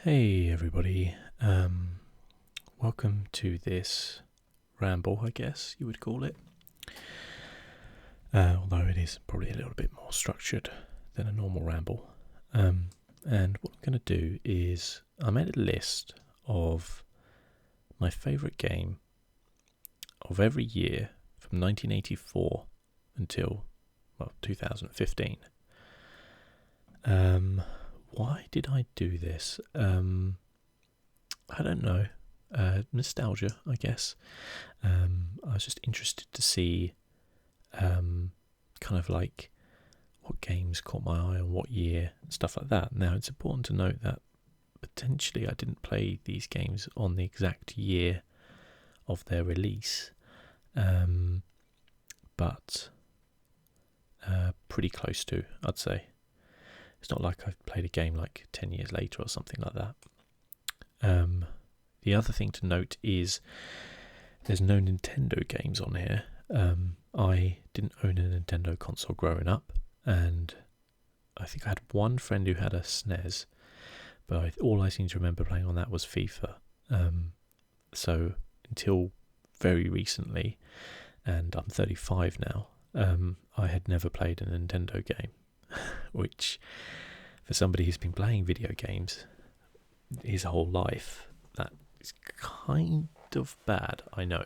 Hey everybody, welcome to this ramble, I guess you would call it. Although it is probably a little bit more structured than a normal ramble. And what I'm going to do is I made a list of my favourite game of every year from 1984 until, 2015. Why did I do this? I don't know. Nostalgia, I guess. I was just interested to see kind of like what games caught my eye on what year and stuff like that. Now, it's important to note that potentially I didn't play these games on the exact year of their release, but pretty close to, I'd say. It's not like I've played a game like 10 years later or something like that. The other thing to note is there's no Nintendo games on here. I didn't own a Nintendo console growing up, and I think I had one friend who had a SNES, but all I seem to remember playing on that was FIFA. So until very recently, and I'm 35 now, I had never played a Nintendo game. Which, for somebody who's been playing video games his whole life, that is kind of bad, I know,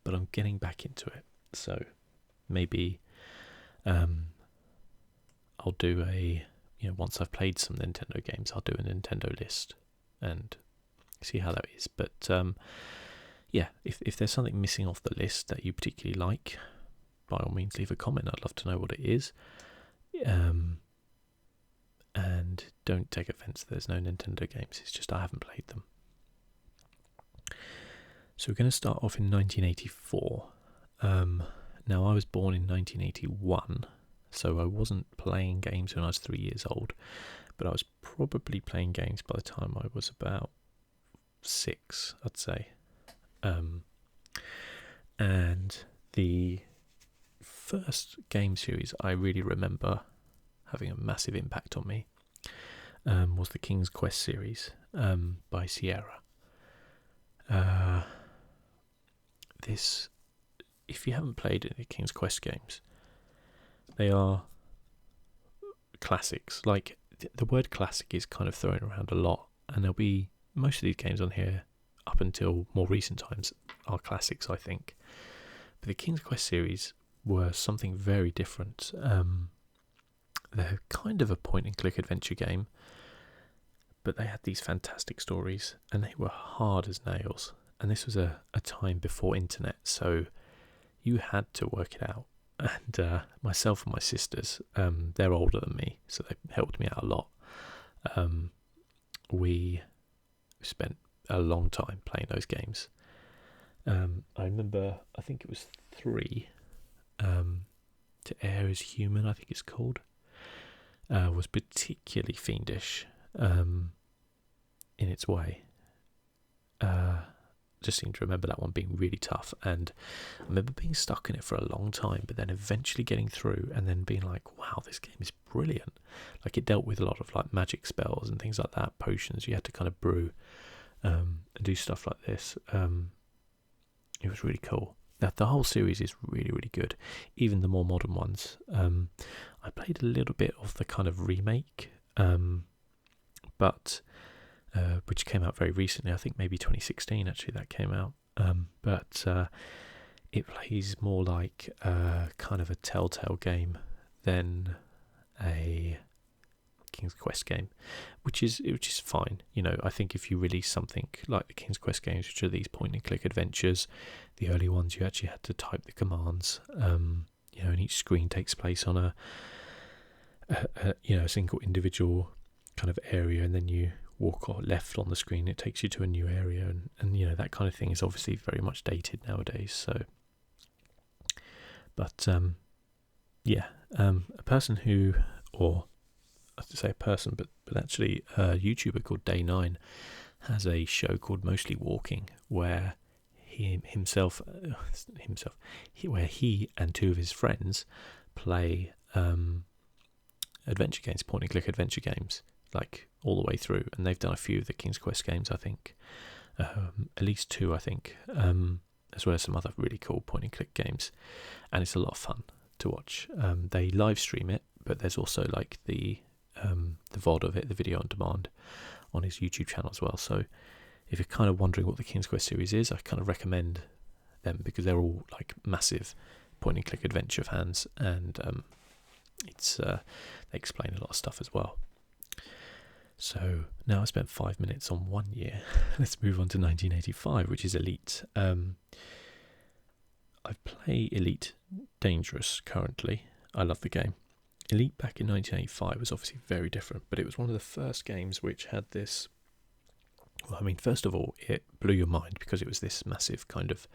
but I'm getting back into it. So maybe I'll do once I've played some Nintendo games, I'll do a Nintendo list and see how that is. But if there's something missing off the list that you particularly like, by all means leave a comment. I'd love to know what it is. And don't take offence, there's no Nintendo games, it's just I haven't played them. So we're going to start off in 1984. Now, I was born in 1981, so I wasn't playing games when I was 3 years old, but I was probably playing games by the time I was about 6, I'd say. And the first game series I really remember having a massive impact on me was the King's Quest series by Sierra. If you haven't played any King's Quest games, they are classics. Like, the word classic is kind of thrown around a lot, and there'll be most of these games on here up until more recent times are classics, I think. But the King's Quest series were something very different. They're kind of a point-and-click adventure game, but they had these fantastic stories, and they were hard as nails. And this was a time before internet, so you had to work it out. And myself and my sisters, they're older than me, so they helped me out a lot. We spent a long time playing those games. I remember, I think it was 3, To Err is Human, I think it's called. Was particularly fiendish in its way. Just seem to remember that one being really tough, and I remember being stuck in it for a long time, but then eventually getting through and then being like, wow, this game is brilliant. Like, it dealt with a lot of like magic spells and things like that, potions you had to kind of brew and do stuff like this. It was really cool. The whole series is really, really good, even the more modern ones. I played a little bit of the kind of remake, but which came out very recently. I think maybe 2016 actually that came out. But it plays more like kind of a Telltale game than a King's Quest game, which is fine. I think if you release something like the King's Quest games, which are these point-and-click adventures, the early ones you actually had to type the commands, and each screen takes place on a single individual kind of area, and then you walk or left on the screen, it takes you to a new area, and that kind of thing is obviously very much dated nowadays. So, but a person who, or I have to say a person, but actually a YouTuber called Day9 has a show called Mostly Walking, where he and 2 of his friends play adventure games, point-and-click adventure games, like all the way through, and they've done a few of the King's Quest games, I think, at least 2, I think, as well as some other really cool point and click games, and it's a lot of fun to watch. They live stream it, but there's also like the VOD of it, the video on demand, on his YouTube channel as well. So if you're kind of wondering what the King's Quest series is, I kind of recommend them, because they're all like massive point and click adventure fans, and they explain a lot of stuff as well. So now I spent 5 minutes on 1 year. Let's move on to 1985, which is Elite. I play Elite Dangerous currently. I love the game. Elite back in 1985 was obviously very different, but it was one of the first games which had this. Well, I mean, first of all, it blew your mind because it was this massive kind of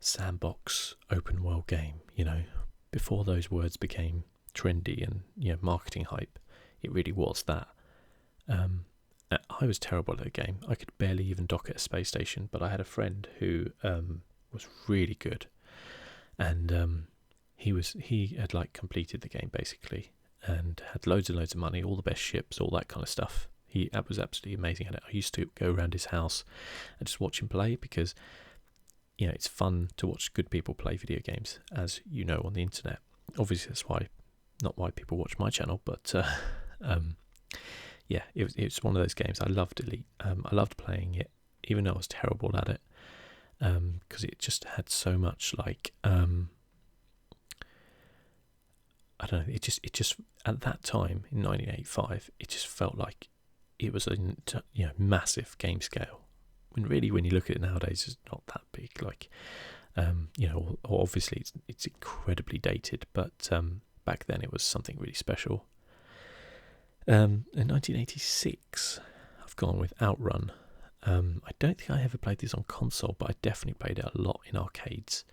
sandbox open world game. You know, before those words became trendy and, you know, marketing hype, it really was that. I was terrible at the game. I could barely even dock at a space station, but I had a friend who was really good, and he had like completed the game basically, and had loads and loads of money, all the best ships, all that kind of stuff. He was absolutely amazing at it. I used to go around his house and just watch him play, because, you know, it's fun to watch good people play video games, as you know, on the internet. Obviously, that's not why people watch my channel, but yeah, it was one of those games. I loved Elite. I loved playing it, even though I was terrible at it, because it just had so much like I don't know. It just at that time in 1985, it just felt like it was a, you know, massive game scale. When really, when you look at it nowadays, it's not that big. Like, you know, obviously it's incredibly dated, but back then it was something really special. In 1986, I've gone with Outrun. I don't think I ever played this on console, but I definitely played it a lot in arcades.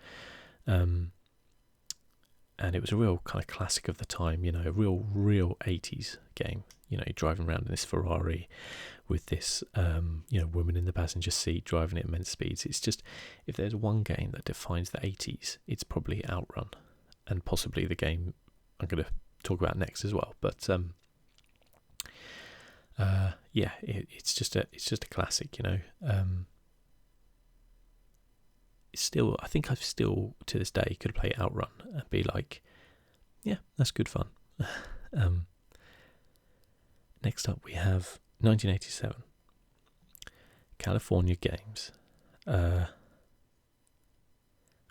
And it was a real kind of classic of the time, you know, a real 80s game. You know, you're driving around in this Ferrari with this, you know, woman in the passenger seat driving at immense speeds. It's just, if there's one game that defines the 80s, it's probably Outrun, and possibly the game I'm going to talk about next as well. But yeah, it's just a classic, you know. It's still, I think I've still to this day could play Outrun and be like, yeah, that's good fun. Next up we have 1987, California Games. I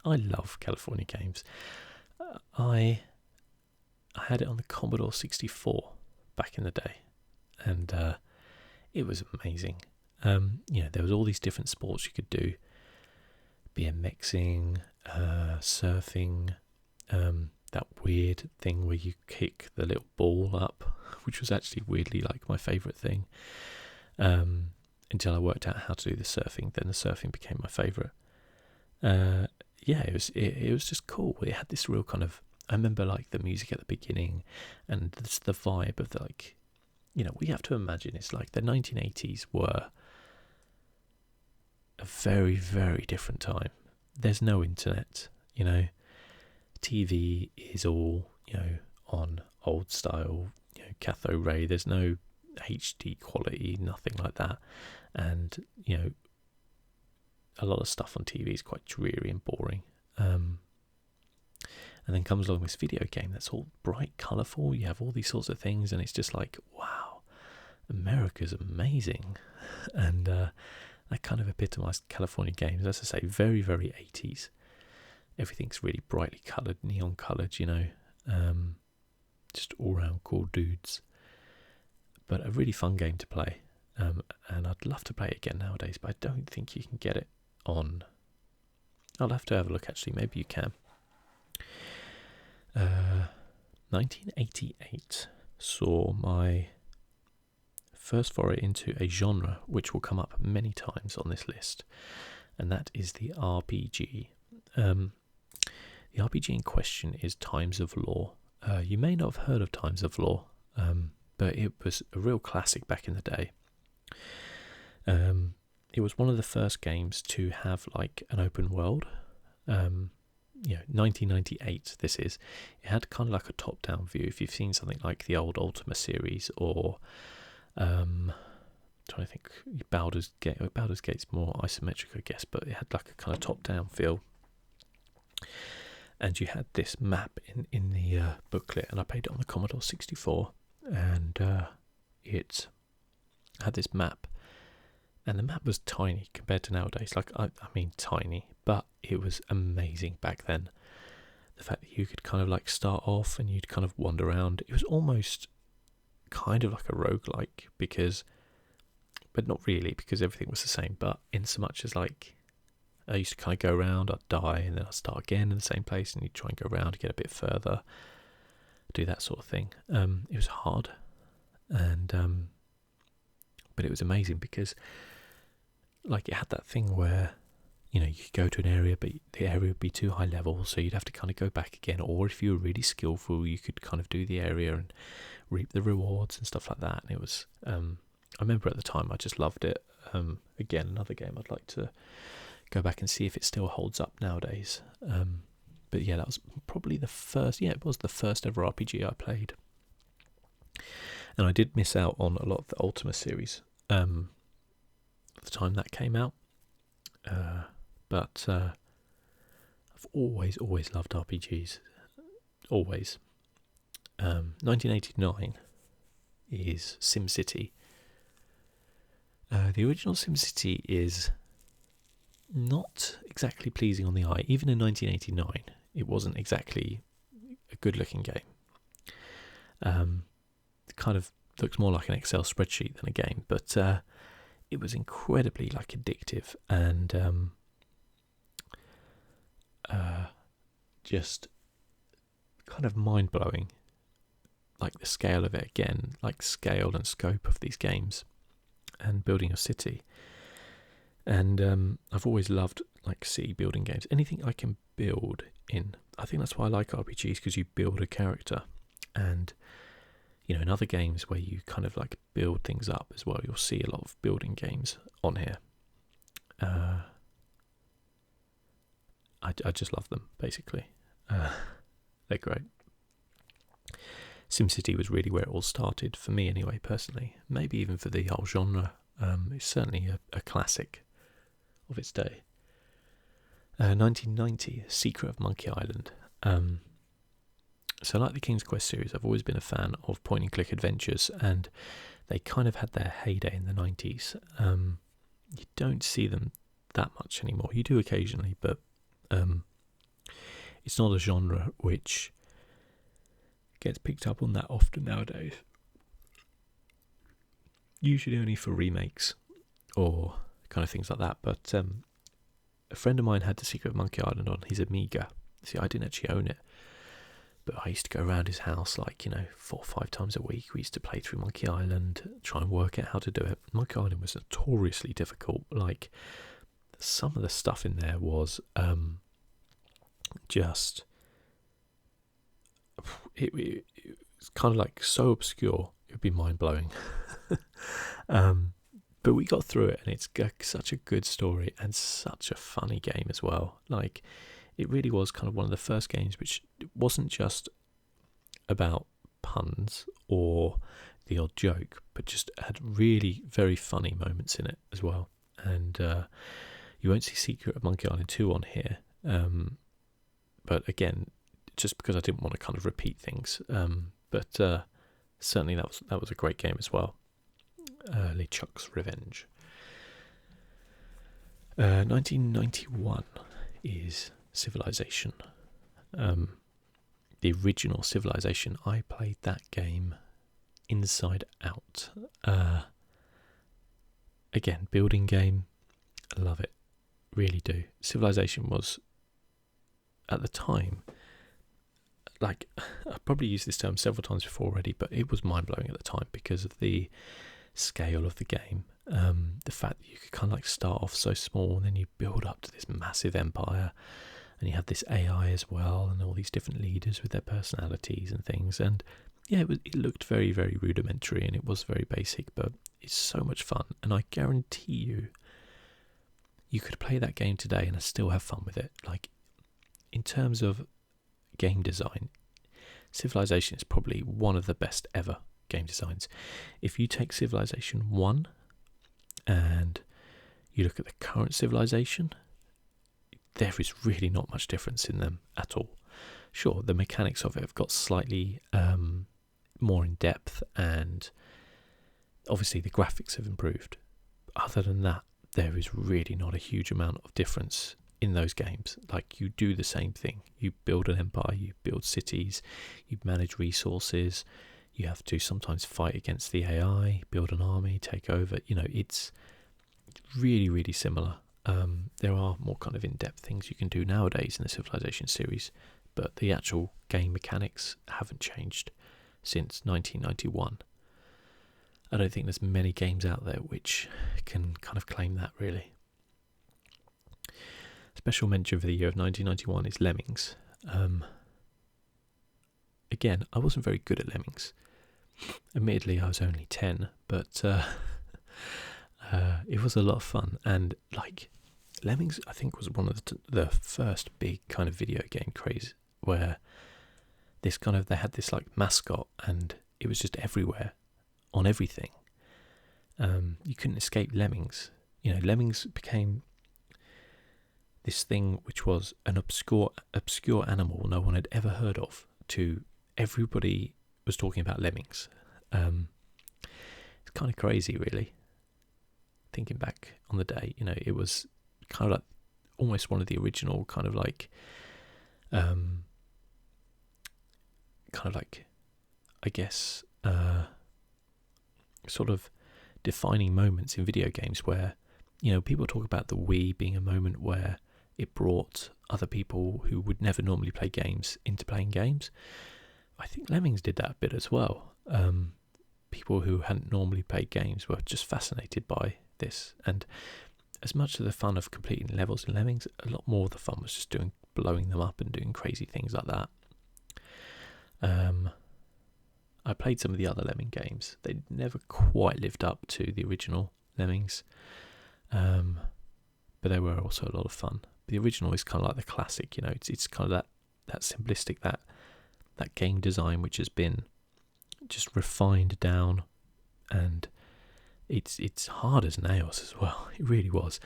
love California Games. I had it on the Commodore 64 back in the day, and it was amazing. You know, there was all these different sports you could do: BMXing, surfing, that weird thing where you kick the little ball up, which was actually weirdly like my favourite thing, until I worked out how to do the surfing. Then the surfing became my favourite. Yeah, it was just cool. It had this real kind of, I remember like the music at the beginning, and the vibe of the, like, you know, we have to imagine it's like the 1980s were a very, very different time. There's no internet, you know. TV is all, you know, on old style, you know, cathode ray. There's no HD quality, nothing like that. And, you know, a lot of stuff on TV is quite dreary and boring. And then comes along this video game that's all bright, colourful. You have all these sorts of things, and it's just like, wow, America's amazing. And that kind of epitomised California Games. As I say, very, very 80s. Everything's really brightly coloured, neon coloured, you know. Just all round cool dudes. But a really fun game to play. And I'd love to play it again nowadays, but I don't think you can get it on. I'll have to have a look, actually. Maybe you can. 1988 saw my first foray into a genre which will come up many times on this list, and that is the RPG. The RPG in question is Times of Law. You may not have heard of Times of Law, but it was a real classic back in the day. It was one of the first games to have like an open world. 1998 this is. It had kind of like a top-down view. If you've seen something like the old Ultima series, or trying to think, Baldur's Gate's more isometric, I guess, but it had like a kind of top-down feel. And you had this map in the booklet, and I played it on the Commodore 64, and it had this map, and the map was tiny compared to nowadays. Like, I mean tiny, but it was amazing back then. The fact that you could kind of like start off and you'd kind of wander around. It was almost kind of like a roguelike, but not really, because everything was the same, but in so much as like, I used to kind of go around, I'd die, and then I'd start again in the same place, and you'd try and go around to get a bit further, do that sort of thing. It was hard, and but it was amazing, because like it had that thing where, you could go to an area, but the area would be too high level, so you'd have to kind of go back again, or if you were really skillful, you could kind of do the area and reap the rewards and stuff like that. And it was, I remember at the time, I just loved it. Again, another game I'd like to go back and see if it still holds up nowadays. But yeah, that was probably the first. Yeah, it was the first ever RPG I played, and I did miss out on a lot of the Ultima series at the time that came out. But I've always loved RPGs. Always. 1989 is SimCity. The original SimCity is not exactly pleasing on the eye. Even in 1989, it wasn't exactly a good-looking game. It kind of looks more like an Excel spreadsheet than a game, but it was incredibly like addictive and just kind of mind-blowing. Like the scale of it again, like scale and scope of these games, and building a city. And I've always loved like city building games. Anything I can build in. I think that's why I like RPGs, because you build a character. And in other games where you kind of like build things up as well, you'll see a lot of building games on here. I just love them, basically. They're great. SimCity was really where it all started, for me anyway, personally. Maybe even for the whole genre. It's certainly a classic of its day. 1990, Secret of Monkey Island. So like the King's Quest series, I've always been a fan of point-and-click adventures, and they kind of had their heyday in the 90s. You don't see them that much anymore. You do occasionally, but it's not a genre which gets picked up on that often nowadays. Usually only for remakes or kind of things like that. But a friend of mine had The Secret of Monkey Island on his Amiga. See, I didn't actually own it, but I used to go around his house 4 or 5 times a week. We used to play through Monkey Island, try and work out how to do it. Monkey Island was notoriously difficult. Like, some of the stuff in there was just... It was kind of like so obscure, it would be mind-blowing. But we got through it, and it's such a good story and such a funny game as well. Like, it really was kind of one of the first games which wasn't just about puns or the odd joke, but just had really very funny moments in it as well. And you won't see Secret of Monkey Island 2 on here, but again, just because I didn't want to kind of repeat things. But certainly that was a great game as well. LeChuck's Revenge. 1991 is Civilization. The original Civilization. I played that game inside out. Again, building game. I love it. Really do. Civilization was, at the time, like, I've probably used this term several times before already, but it was mind-blowing at the time because of the scale of the game. The fact that you could kind of like start off so small and then you build up to this massive empire, and you have this AI as well, and all these different leaders with their personalities and things. And yeah, it looked very, very rudimentary, and it was very basic, but it's so much fun. And I guarantee you could play that game today and still have fun with it. Like, in terms of game design, Civilization is probably one of the best ever game designs. If you take Civilization 1 and you look at the current Civilization, there is really not much difference in them at all. Sure, the mechanics of it have got slightly more in depth, and obviously the graphics have improved. Other than that, there is really not a huge amount of difference in those games. Like, you do the same thing. You build an empire, you build cities, you manage resources, you have to sometimes fight against the AI, build an army, take over. You know, it's really, really similar. There are more kind of in-depth things you can do nowadays in the Civilization series, but the actual game mechanics haven't changed since 1991. I don't think there's many games out there which can kind of claim that, really. Special mention for the year of 1991 is Lemmings. Again, I wasn't very good at Lemmings. Admittedly, I was only 10, but it was a lot of fun. And like, Lemmings, I think, was one of the first big kind of video game craze where this kind of, they had this like mascot, and it was just everywhere on everything. You couldn't escape Lemmings. You know, Lemmings became this thing which was an obscure animal no one had ever heard of, to everybody was talking about Lemmings. It's kind of crazy, really, thinking back on the day. You know, it was kind of like almost one of the original kind of like I guess sort of defining moments in video games where, you know, people talk about the Wii being a moment where it brought other people who would never normally play games into playing games. I think Lemmings did that a bit as well. People who hadn't normally played games were just fascinated by this, and as much of the fun of completing levels in Lemmings, a lot more of the fun was just blowing them up and doing crazy things like that. I played some of the other Lemming games. They never quite lived up to the original Lemmings, but they were also a lot of fun. The original is kind of like the classic, you know. It's kind of that simplistic, that game design which has been just refined down, and it's hard as nails as well. It really was.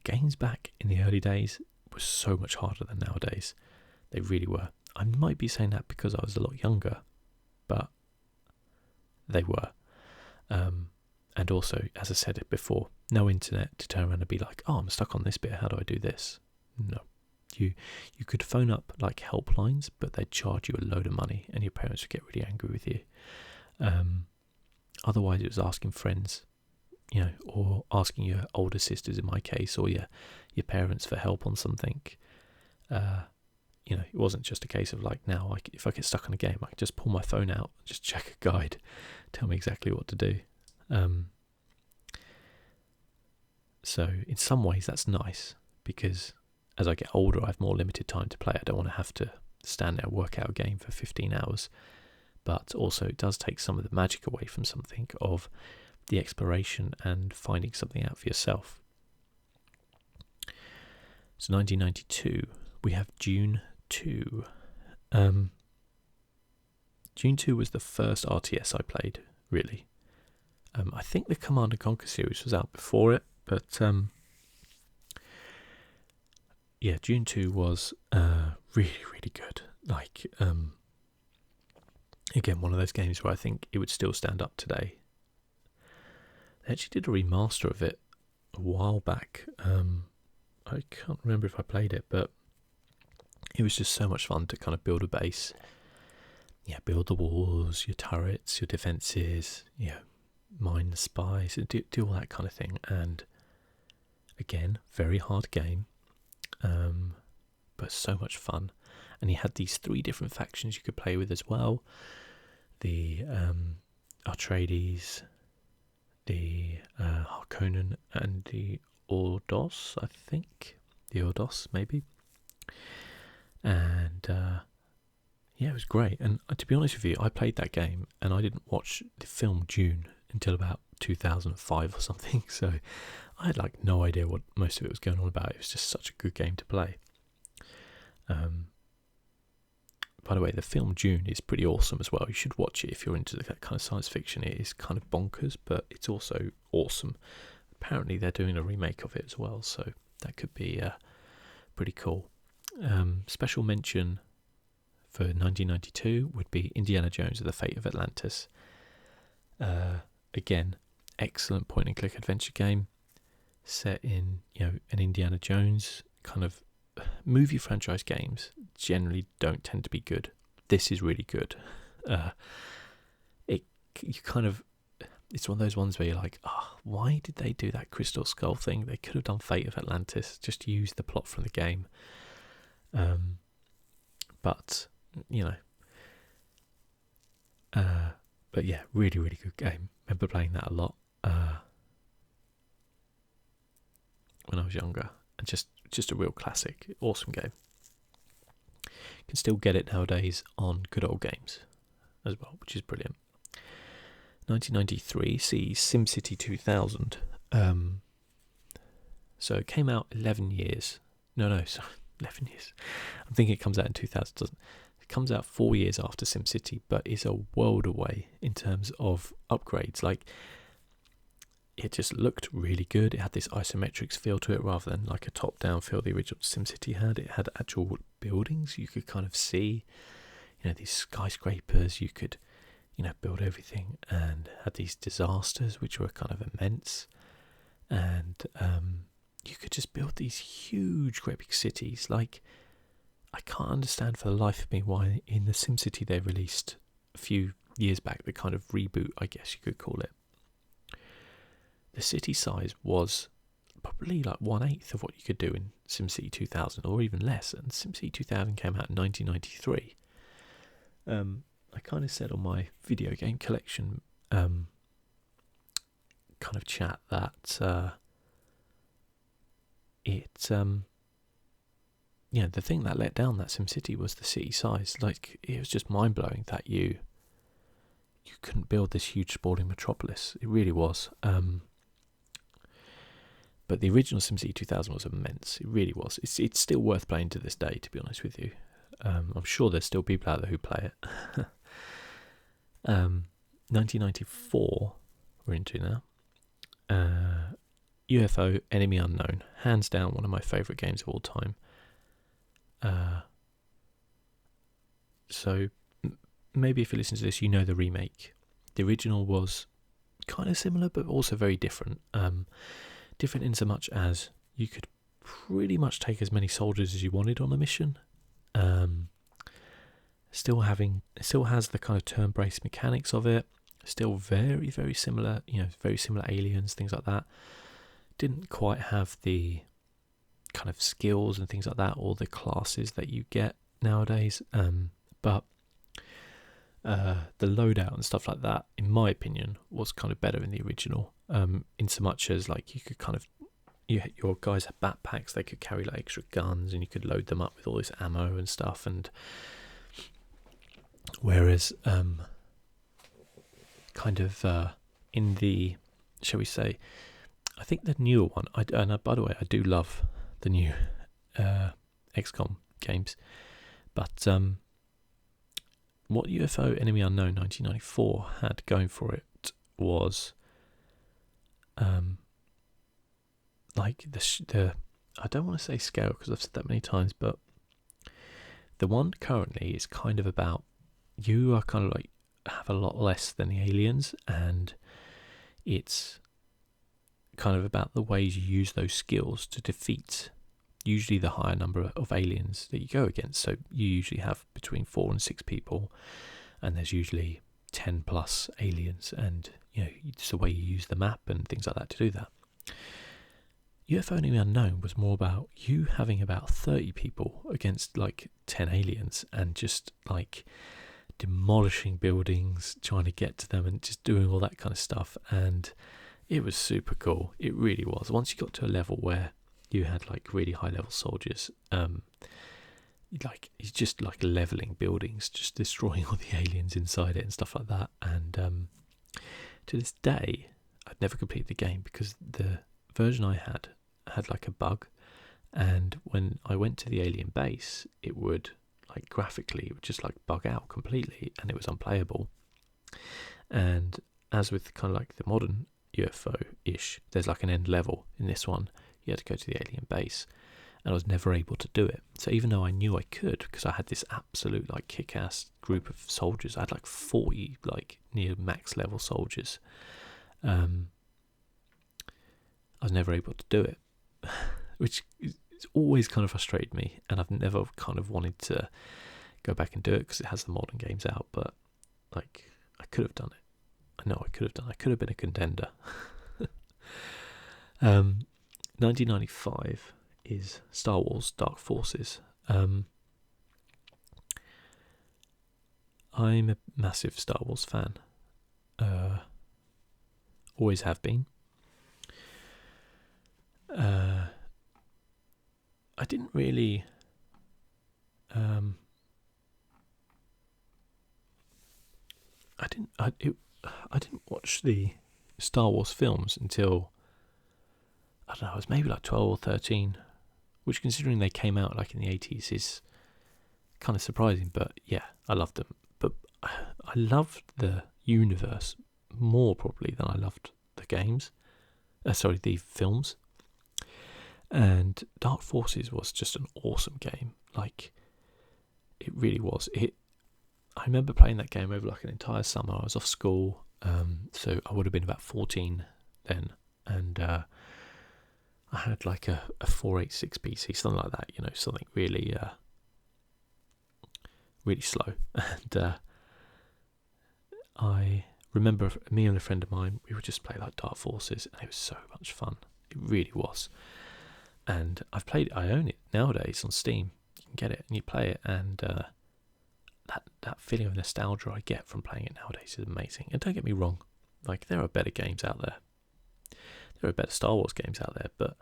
Games back in the early days were so much harder than nowadays. They really were. I might be saying that because I was a lot younger, but they were. And also, as I said it before, no internet to turn around and be like, oh, I'm stuck on this bit, how do I do this? No. You could phone up like helplines, but they'd charge you a load of money, and your parents would get really angry with you. Otherwise, it was asking friends, you know, or asking your older sisters in my case, or your parents for help on something. You know, it wasn't just a case of like now, if I get stuck on a game, I can just pull my phone out, just check a guide, tell me exactly what to do. So in some ways that's nice, because as I get older I have more limited time to play. I don't want to have to stand there and work out a game for 15 hours. But also it does take some of the magic away from something, of the exploration and finding something out for yourself. So 1992, we have Dune 2. Dune 2 was the first RTS I played, really. I think the Command & Conquer series was out before it, but yeah, Dune 2 was really, really good. Like, again, one of those games where I think it would still stand up today. They actually did a remaster of it a while back. I can't remember if I played it, but it was just so much fun to kind of build a base. Yeah, build the walls, your turrets, your defences, mine the spies, and do all that kind of thing. And again, very hard game, but so much fun. And you had these 3 different factions you could play with as well. The Atreides, the Harkonnen, and the Ordos, I think. The Ordos, maybe. And yeah, it was great. And to be honest with you, I played that game and I didn't watch the film Dune until about 2005 or something. So I had like no idea what most of it was going on about. It was just such a good game to play. by the way, the film Dune is pretty awesome as well. You should watch it if you're into that kind of science fiction. It is kind of bonkers, but it's also awesome. Apparently they're doing a remake of it as well, so that could be pretty cool. Special mention for 1992 would be Indiana Jones and the Fate of Atlantis. Again, excellent point-and-click adventure game set in, an Indiana Jones kind of movie franchise. Games generally don't tend to be good. This is really good. It's one of those ones where you're like, why did they do that Crystal Skull thing? They could have done Fate of Atlantis, just use the plot from the game. But yeah, really, really good game. Remember playing that a lot when I was younger, and just a real classic, awesome game. You can still get it nowadays on Good Old Games as well, which is brilliant. 1993 sees SimCity 2000. So it came out 11 years. No, sorry, 11 years. I'm thinking it comes out in 2000, doesn't it? It comes out 4 years after SimCity, but is a world away in terms of upgrades. Like, it just looked really good. It had this isometrics feel to it rather than like a top-down feel the original SimCity had. It had actual buildings you could kind of see, these skyscrapers. You could, build everything, and had these disasters which were kind of immense. And you could just build these huge, great big cities. Like, I can't understand for the life of me why in the SimCity they released a few years back the kind of reboot, I guess you could call it. The city size was probably like 1/8 of what you could do in SimCity 2000, or even less. And SimCity 2000 came out in 1993. I kind of said on my video game collection kind of chat that the thing that let down that SimCity was the city size. Like, it was just mind blowing that you couldn't build this huge sprawling metropolis. It really was. But the original SimCity 2000 was immense. It really was. It's still worth playing to this day, to be honest with you. I'm sure there's still people out there who play it. 1994 we're into now. UFO Enemy Unknown, hands down one of my favourite games of all time. So maybe if you listen to this, you know the remake. The original was kind of similar, but also very different. Different in so much as you could pretty much take as many soldiers as you wanted on a mission. Still has the kind of turn-based mechanics of it. Still very, very similar, very similar aliens, things like that. Didn't quite have the kind of skills and things like that, or the classes that you get nowadays. But the loadout and stuff like that, in my opinion, was kind of better in the original. In so much as like you could kind of, your guys had backpacks, they could carry like extra guns, and you could load them up with all this ammo and stuff. And whereas kind of in the, shall we say, I think the newer one, and by the way, I do love the new XCOM games, but what UFO Enemy Unknown 1994 had going for it was like the I don't want to say scale because I've said that many times, but the one currently is kind of about, you are kind of like have a lot less than the aliens, and it's kind of about the ways you use those skills to defeat usually the higher number of aliens that you go against. So you usually have between 4 and 6 people, and there's usually 10 plus aliens, and it's the way you use the map and things like that to do that. UFO Enemy Unknown was more about you having about 30 people against like 10 aliens, and just like demolishing buildings, trying to get to them, and just doing all that kind of stuff. And it was super cool. It really was. Once you got to a level where you had like really high level soldiers, like it's just like leveling buildings, just destroying all the aliens inside it and stuff like that. And to this day, I'd never completed the game because the version I had like a bug, and when I went to the alien base, it would like graphically, it would just like bug out completely, and it was unplayable. And as with kind of like the modern UFO-ish, there's like an end level. In this one, you had to go to the alien base, and I was never able to do it. So even though I knew I could, because I had this absolute like kick-ass group of soldiers, I had like 40 like near max level soldiers. I was never able to do it, which is always kind of frustrated me, and I've never kind of wanted to go back and do it because it has the modern games out. But like, I could have done it. I know I could have done it. I could have been a contender. 1995 is Star Wars Dark Forces. I'm a massive Star Wars fan. Always have been. I didn't really I didn't watch the Star Wars films until, I don't know, I was maybe like 12 or 13, which, considering they came out like in the 80s, is kind of surprising. But yeah, I loved them. But I loved the universe more probably than I loved the games. The films. And Dark Forces was just an awesome game. Like, it really was. I remember playing that game over like an entire summer. I was off school, so I would have been about 14 then, and I had like a 486 PC, something like that. You know, something really, really slow. And I remember me and a friend of mine, we would just play like Dark Forces, and it was so much fun. It really was. And I own it nowadays on Steam. You can get it and you play it, and that feeling of nostalgia I get from playing it nowadays is amazing. And don't get me wrong, like, there are better games out there. There are better Star Wars games out there, but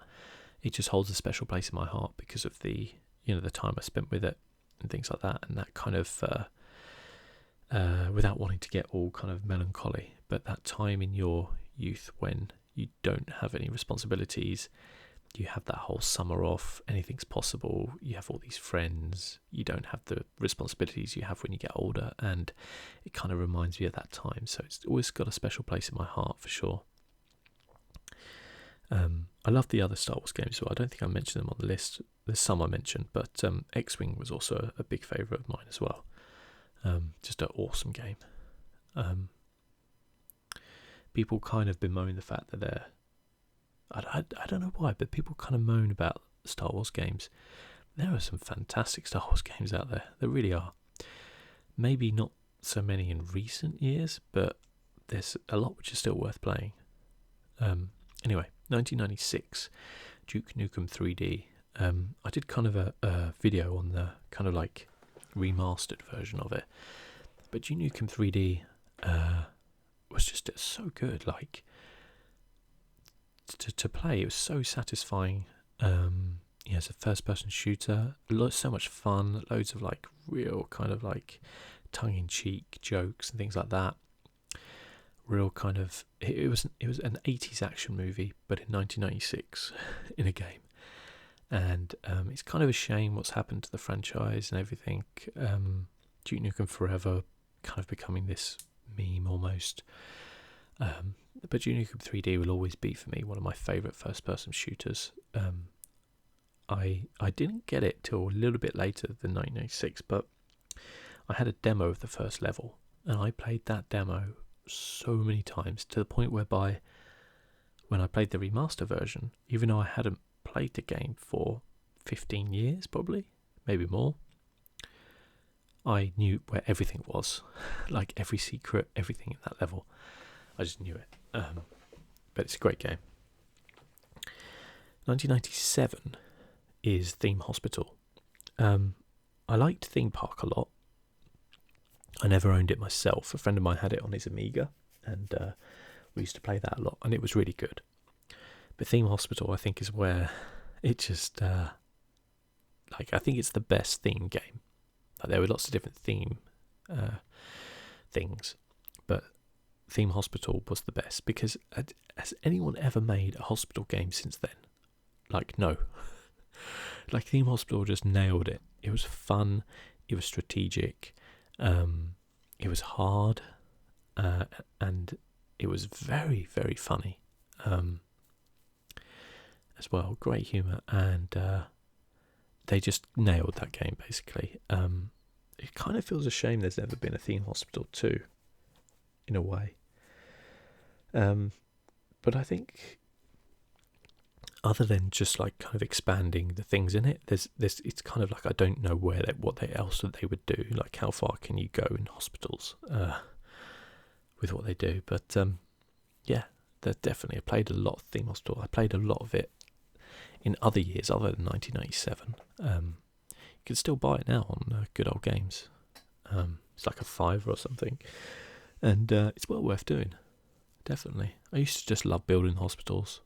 it just holds a special place in my heart because of the time I spent with it and things like that, and that kind of without wanting to get all kind of melancholy, but that time in your youth when you don't have any responsibilities. You have that whole summer off, anything's possible, you have all these friends, you don't have the responsibilities you have when you get older, and it kind of reminds me of that time. So it's always got a special place in my heart for sure. I love the other Star Wars games as well. I don't think I mentioned them on the list. There's some I mentioned, but X-Wing was also a big favourite of mine as well. Just an awesome game. People kind of bemoan the fact that they're, I don't know why, but people kind of moan about Star Wars games. There are some fantastic Star Wars games out there. There really are. Maybe not so many in recent years, but there's a lot which is still worth playing. Anyway, 1996, Duke Nukem 3D. I did kind of a video on the kind of like remastered version of it. But Duke Nukem 3D was just so good. Like, to play, it was so satisfying. It's a first-person shooter, so much fun, loads of like real kind of like tongue-in-cheek jokes and things like that. Real kind of, it was an 80s action movie, but in 1996 in a game. And it's kind of a shame what's happened to the franchise and everything. Duke Nukem Forever kind of becoming this meme almost. But Duke Nukem 3D will always be for me one of my favourite first-person shooters. I didn't get it till a little bit later than 1996, but I had a demo of the first level, and I played that demo so many times to the point whereby when I played the remaster version, even though I hadn't played the game for 15 years probably, maybe more, I knew where everything was, like every secret, everything in that level. I just knew it. But it's a great game. 1997 is Theme Hospital. I liked Theme Park a lot. I never owned it myself. A friend of mine had it on his Amiga, and we used to play that a lot, and it was really good. But Theme Hospital, I think, is where it just I think it's the best theme game. Like, there were lots of different theme things, but Theme Hospital was the best, because has anyone ever made a hospital game since then? Like, no. Like, Theme Hospital just nailed it. It was fun. it was strategic, it was hard, and it was very, very funny as well. Great humour, and they just nailed that game, basically. It kind of feels a shame there's never been a Theme Hospital 2, in a way. But I think, other than just like kind of expanding the things in it, there's it's kind of like I don't know what else they would do. Like, how far can you go in hospitals with what they do? But yeah, definitely. I played a lot of Theme Hospital. I played a lot of it in other years other than 1997. You can still buy it now on Good Old Games. It's like a £5 or something, and it's well worth doing. Definitely. I used to just love building hospitals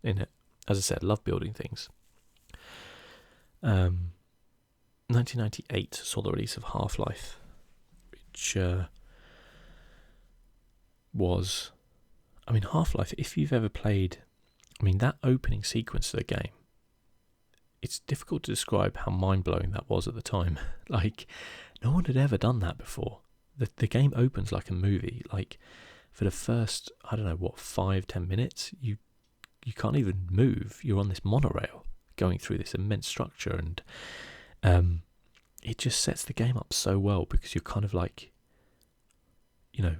in it. As I said, love building things. 1998 saw the release of Half-Life, which was... I mean, Half-Life, if you've ever played... I mean, that opening sequence of the game, it's difficult to describe how mind-blowing that was at the time. Like, no one had ever done that before. The game opens like a movie. Like, for the first, 5-10 minutes, you can't even move. You're on this monorail going through this immense structure, and it just sets the game up so well, because you're kind of like,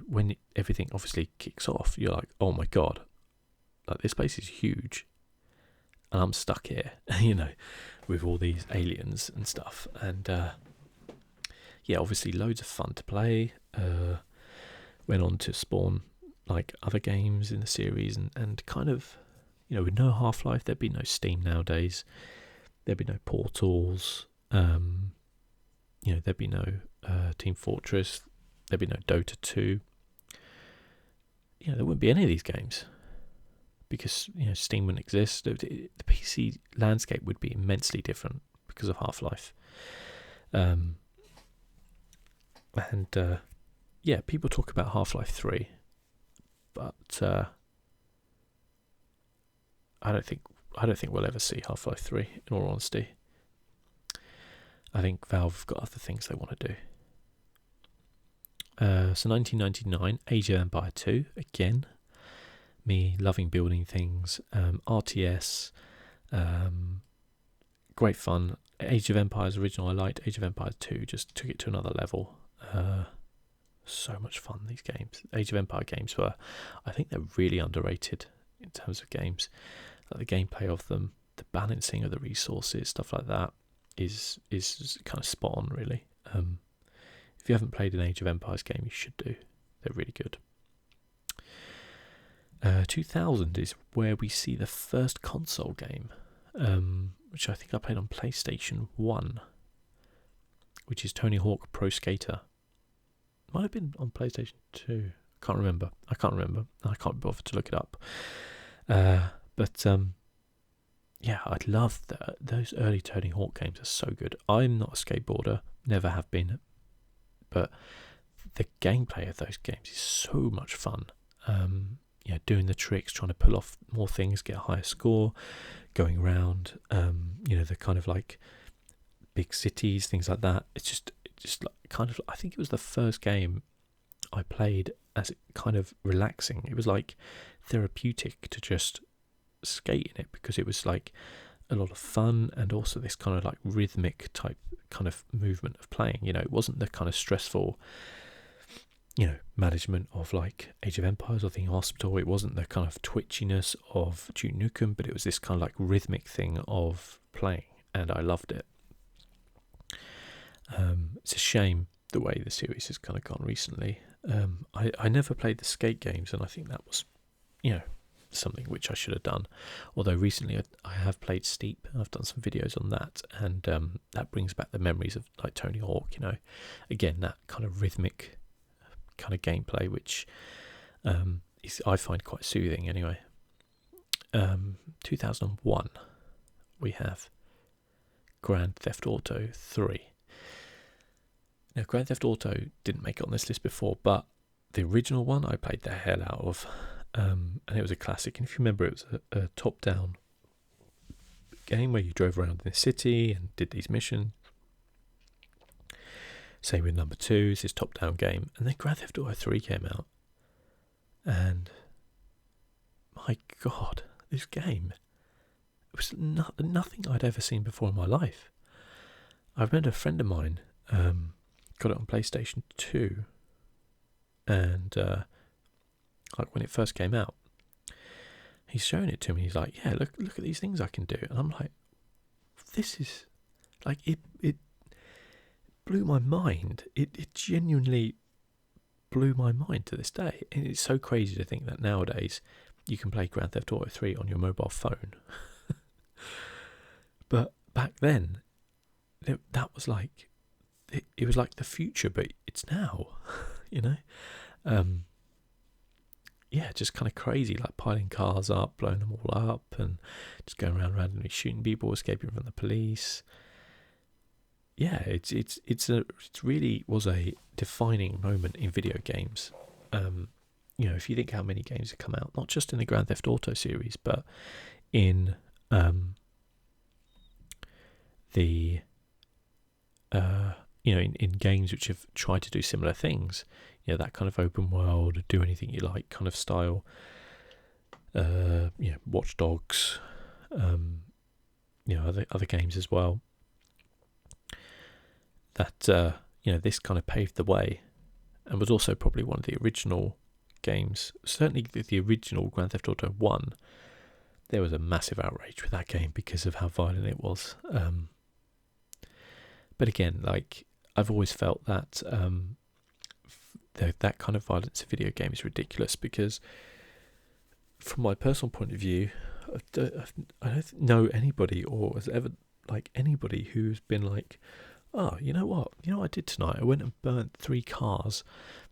when everything obviously kicks off, you're like, oh my god, like, this place is huge, and I'm stuck here, with all these aliens and stuff. And yeah, obviously loads of fun to play. Went on to spawn like other games in the series, and kind of, with no Half-Life, there'd be no Steam nowadays. There'd be no Portals. There'd be no Team Fortress. There'd be no Dota 2. There wouldn't be any of these games, because Steam wouldn't exist. The PC landscape would be immensely different because of Half-Life. Yeah, people talk about Half-Life 3, but I don't think we'll ever see Half-Life 3, in all honesty. I think Valve have got other things they want to do. So 1999, Age of Empire 2, again. Me loving building things. RTS, great fun. Age of Empires original I liked. Age of Empires 2 just took it to another level. So much fun, these games. Age of Empire games I think they're really underrated in terms of games. Like, the gameplay of them, the balancing of the resources, stuff like that is kind of spot on, really. If you haven't played an Age of Empires game, you should do. They're really good. 2000 is where we see the first console game, which I think I played on PlayStation 1, which is Tony Hawk Pro Skater. Might have been on PlayStation 2. I can't remember. I can't be bothered to look it up. But yeah, I love those early Tony Hawk games are so good. I'm not a skateboarder, never have been, but the gameplay of those games is so much fun. Doing the tricks, trying to pull off more things, get a higher score, going around, the kind of like big cities, things like that. It's just like kind of, I think it was the first game I played as kind of relaxing. It was like therapeutic to just skate in it, because it was like a lot of fun, and also this kind of like rhythmic type kind of movement of playing. It wasn't the kind of stressful management of like Age of Empires or Theme Hospital. It wasn't the kind of twitchiness of Duke Nukem, but it was this kind of like rhythmic thing of playing, and I loved it. It's a shame the way the series has kind of gone recently. I never played the skate games, and I think that was, something which I should have done. Although recently I have played Steep, and I've done some videos on that, and that brings back the memories of like Tony Hawk. Again, that kind of rhythmic kind of gameplay, which I find quite soothing anyway. 2001, we have Grand Theft Auto 3. Now, Grand Theft Auto didn't make it on this list before, but the original one I played the hell out of, and it was a classic. And if you remember, it was a top-down game where you drove around in the city and did these missions. Same with number 2, it's his top-down game. And then Grand Theft Auto 3 came out. And my God, this game, it was nothing I'd ever seen before in my life. I remember a friend of mine got it on PlayStation 2, and like when it first came out, he's showing it to me. He's like, "Yeah, look at these things I can do," and I'm like, "This is like it blew my mind. It genuinely blew my mind to this day, and it's so crazy to think that nowadays you can play Grand Theft Auto 3 on your mobile phone." But back then, that was like, it was like the future, but it's now, you know. Yeah, just kind of crazy, like piling cars up, blowing them all up, and just going around randomly shooting people, escaping from the police. Yeah, it really was a defining moment in video games. You know, if you think how many games have come out, not just in the Grand Theft Auto series, but in the you know, in games which have tried to do similar things, you know, that kind of open world, do anything you like kind of style. You know, Watch Dogs, you know, other games as well. That you know, this kind of paved the way, and was also probably one of the original games. Certainly, the original Grand Theft Auto 1. There was a massive outrage with that game because of how violent it was. But again, like, I've always felt that that kind of violence in video game is ridiculous, because from my personal point of view, I don't know anybody, or has ever, like, anybody who's been like, "Oh, you know what I did tonight? I went and burnt 3 cars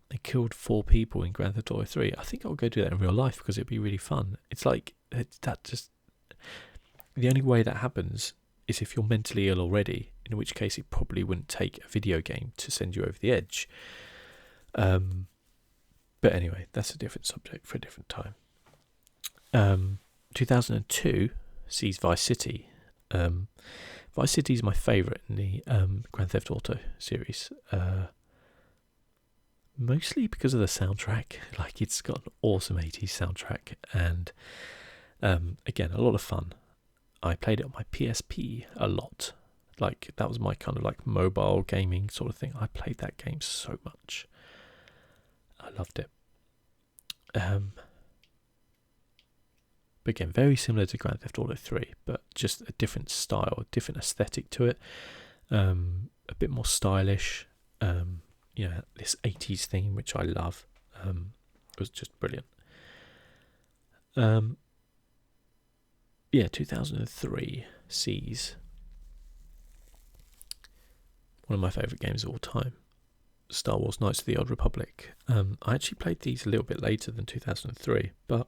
and killed 4 people in Grand Theft Auto 3. I think I'll go do that in real life because it'd be really fun." It's like, that just, the only way that happens is if you're mentally ill already, in which case it probably wouldn't take a video game to send you over the edge. But anyway, that's a different subject for a different time. 2002 sees Vice City. Vice City is my favourite in the Grand Theft Auto series. Mostly because of the soundtrack. Like, it's got an awesome 80s soundtrack, and again, a lot of fun. I played it on my PSP a lot. Like, that was my kind of like mobile gaming sort of thing. I played that game so much. I loved it. But again, very similar to Grand Theft Auto 3, but just a different style, a different aesthetic to it. A bit more stylish. You know, this 80s theme, which I love. Was just brilliant. Yeah, 2003 sees one of my favourite games of all time, Star Wars Knights of the Old Republic. I actually played these a little bit later than 2003, but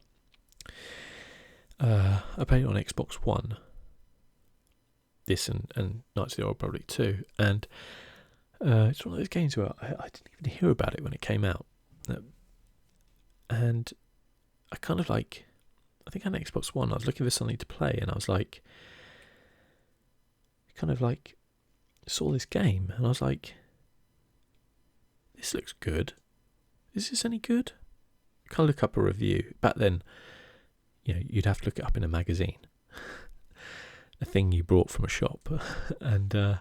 I played it on Xbox One, this and Knights of the Old Republic 2, and it's one of those games where I didn't even hear about it when it came out, and I kind of like, I think on Xbox One I was looking for something to play, and I was like, kind of like, saw this game, and I was like, this looks good. Is this any good? Kind of look up a review. Back then, you know, you'd have to look it up in a magazine, a thing you brought from a shop, and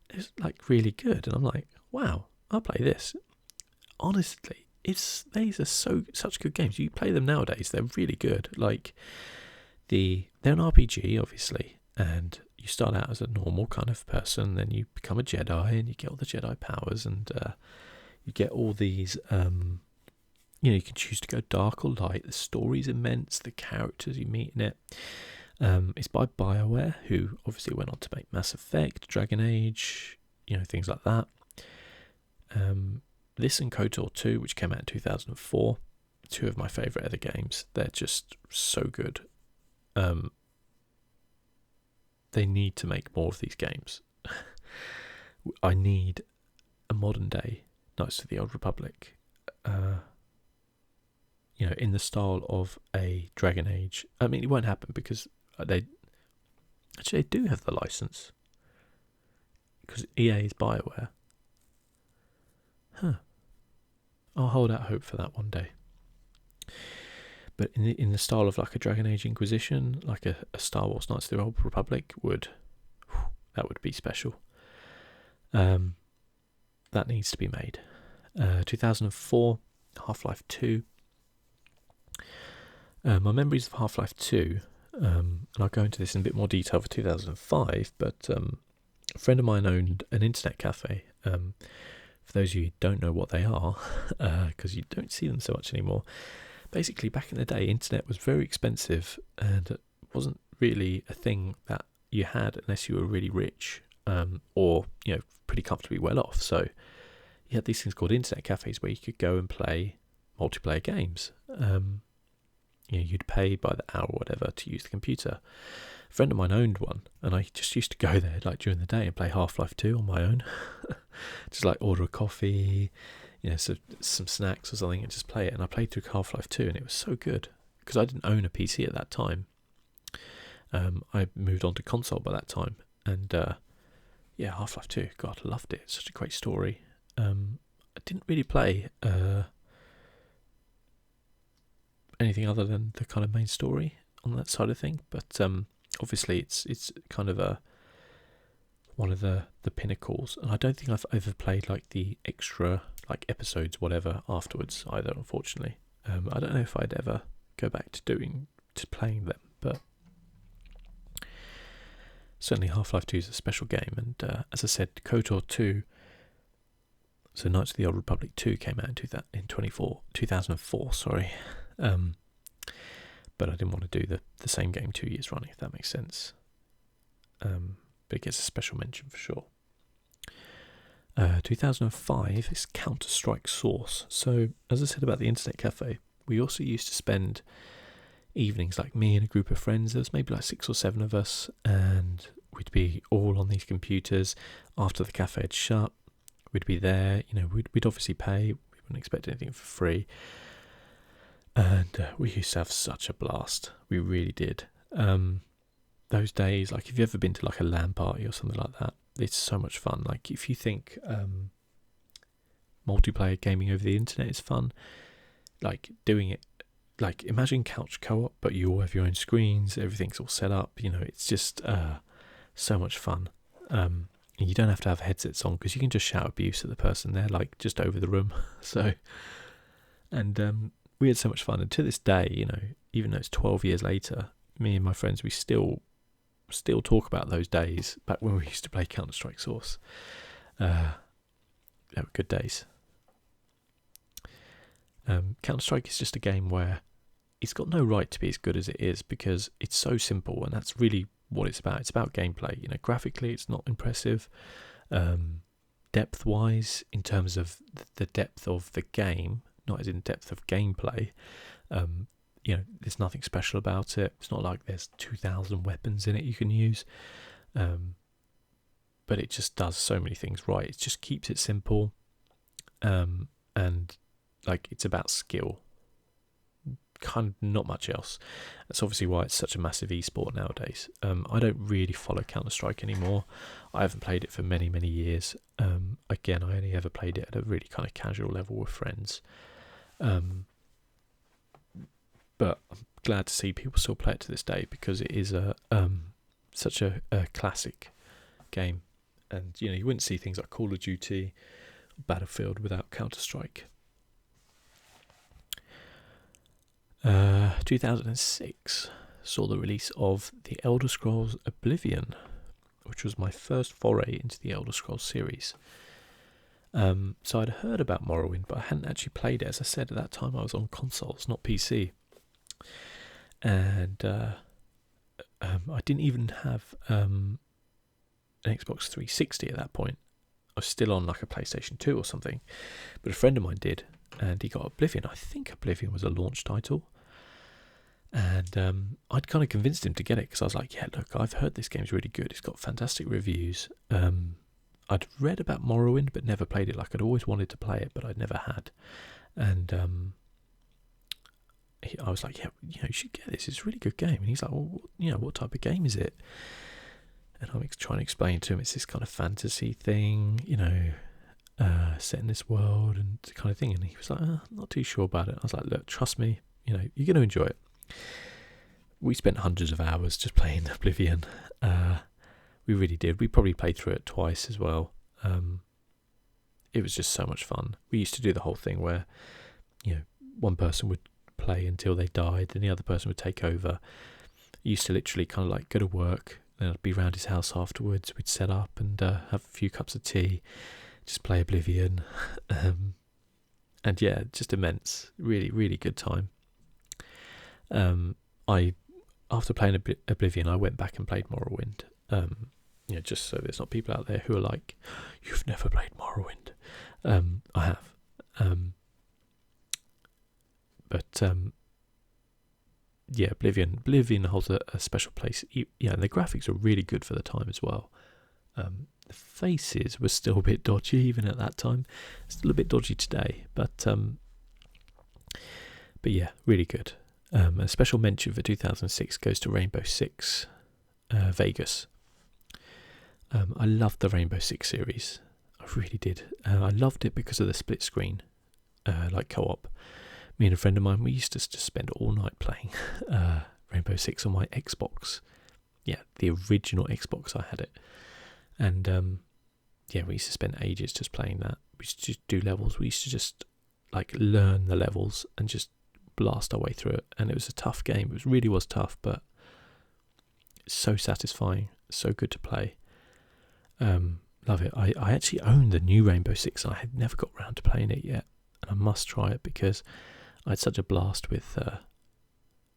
it's like really good. And I'm like, wow, I'll play this. Honestly, these are such good games. You play them nowadays, they're really good. Like, they're an RPG, obviously, and you start out as a normal kind of person, then you become a Jedi, and you get all the Jedi powers, and you get all these, you know, you can choose to go dark or light. The story's immense, the characters you meet in it. It's by BioWare, who obviously went on to make Mass Effect, Dragon Age, you know, things like that. This and KOTOR 2, which came out in 2004, 2 of my favourite other games. They're just so good. They need to make more of these games. I need a modern day Knights of the Old Republic, you know, in the style of a Dragon Age. I mean, it won't happen because they do have the license, because EA is BioWare. I'll hold out hope for that one day. But in the style of like a Dragon Age Inquisition, like a Star Wars Knights of the Old Republic that would be special. That needs to be made. 2004, Half-Life 2. My memories of Half-Life 2, and I'll go into this in a bit more detail for 2005, but a friend of mine owned an internet cafe. For those of you who don't know what they are, because you don't see them so much anymore, basically back in the day, internet was very expensive and it wasn't really a thing that you had unless you were really rich, or pretty comfortably well off. So you had these things called internet cafes where you could go and play multiplayer games. You'd pay by the hour or whatever to use the computer. A friend of mine owned one, and I just used to go there like during the day and play Half-Life 2 on my own. Just like order a coffee, some snacks or something, and just play it. And I played through Half-Life 2, and it was so good because I didn't own a PC at that time. I moved on to console by that time, and Half-Life 2, God, I loved it. It's such a great story. I didn't really play anything other than the kind of main story on that side of thing, but obviously it's kind of one of the pinnacles, and I don't think I've ever played like the extra like episodes whatever afterwards either, unfortunately. I don't know if I'd ever go back to playing them, but certainly Half-Life 2 is a special game, and as I said, KOTOR 2, so Knights of the Old Republic 2 came out in 2004, sorry. But I didn't want to do the same game 2 years running, if that makes sense. But it gets a special mention for sure. 2005 is Counter-Strike Source. So, as I said about the internet cafe, we also used to spend evenings, like me and a group of friends, there was maybe like 6 or 7 of us, and we'd be all on these computers after the cafe had shut. We'd be there, we'd obviously pay, we wouldn't expect anything for free. And we used to have such a blast. We really did. Those days, like if you've ever been to like a LAN party or something like that, it's so much fun. Like if you think multiplayer gaming over the internet is fun, like doing it, like imagine couch co-op, but you all have your own screens, everything's all set up, it's just so much fun. And you don't have to have headsets on because you can just shout abuse at the person there, like just over the room. So, and we had so much fun, and to this day, even though it's 12 years later, me and my friends, we still talk about those days back when we used to play Counter-Strike Source. They were good days. Counter-Strike is just a game where it's got no right to be as good as it is because it's so simple, and that's really what it's about. It's about gameplay. Graphically, it's not impressive. Depth-wise, in terms of the depth of the game, not as in depth of gameplay, there's nothing special about it. It's not like there's 2,000 weapons in it you can use, but it just does so many things right. It just keeps it simple, and like it's about skill, kind of not much else. That's obviously why it's such a massive esport nowadays. I don't really follow Counter-Strike anymore. I haven't played it for many years. Again, I only ever played it at a really kind of casual level with friends. But I'm glad to see people still play it to this day because it is such a classic game, and you wouldn't see things like Call of Duty, Battlefield without Counter-Strike. 2006 saw the release of The Elder Scrolls Oblivion, which was my first foray into the Elder Scrolls series. So I'd heard about Morrowind, but I hadn't actually played it. As I said, at that time I was on consoles, not PC. And I didn't even have an Xbox 360 at that point. I was still on like a PlayStation 2 or something. But a friend of mine did, and he got Oblivion. I think Oblivion was a launch title. And I'd kind of convinced him to get it because I was like, yeah, look, I've heard this game's really good. It's got fantastic reviews. I'd read about Morrowind but never played it. Like I'd always wanted to play it, but I'd never had. And I was like, yeah, you should get this. It's a really good game. And he's like, well, what type of game is it? And I'm trying to explain to him it's this kind of fantasy thing, set in this world and kind of thing. And he was like, I'm not too sure about it. I was like, look, trust me, you're going to enjoy it. We spent hundreds of hours just playing Oblivion. We really did. We probably played through it twice as well. It was just so much fun. We used to do the whole thing where, one person would play until they died, then the other person would take over. We used to literally kind of like go to work, then I'd be around his house afterwards. We'd set up and have a few cups of tea, just play Oblivion. And yeah, just immense. Really, really good time. After playing Oblivion, I went back and played Morrowind. Just so there's not people out there who are like, you've never played Morrowind. I have. Oblivion holds a special place. And the graphics are really good for the time as well. The faces were still a bit dodgy even at that time. Still a bit dodgy today, but yeah, really good. A special mention for 2006 goes to Rainbow Six Vegas. I loved the Rainbow Six series. I really did. I loved it because of the split screen, like co-op. Me and a friend of mine, we used to just spend all night playing Rainbow Six on my Xbox. Yeah, the original Xbox, I had it. And we used to spend ages just playing that. We used to just do levels. We used to just like learn the levels and just blast our way through it. And it was a tough game. It really was tough, but so satisfying, so good to play. Love it. I actually own the new Rainbow Six and I had never got round to playing it yet. And I must try it because I had such a blast with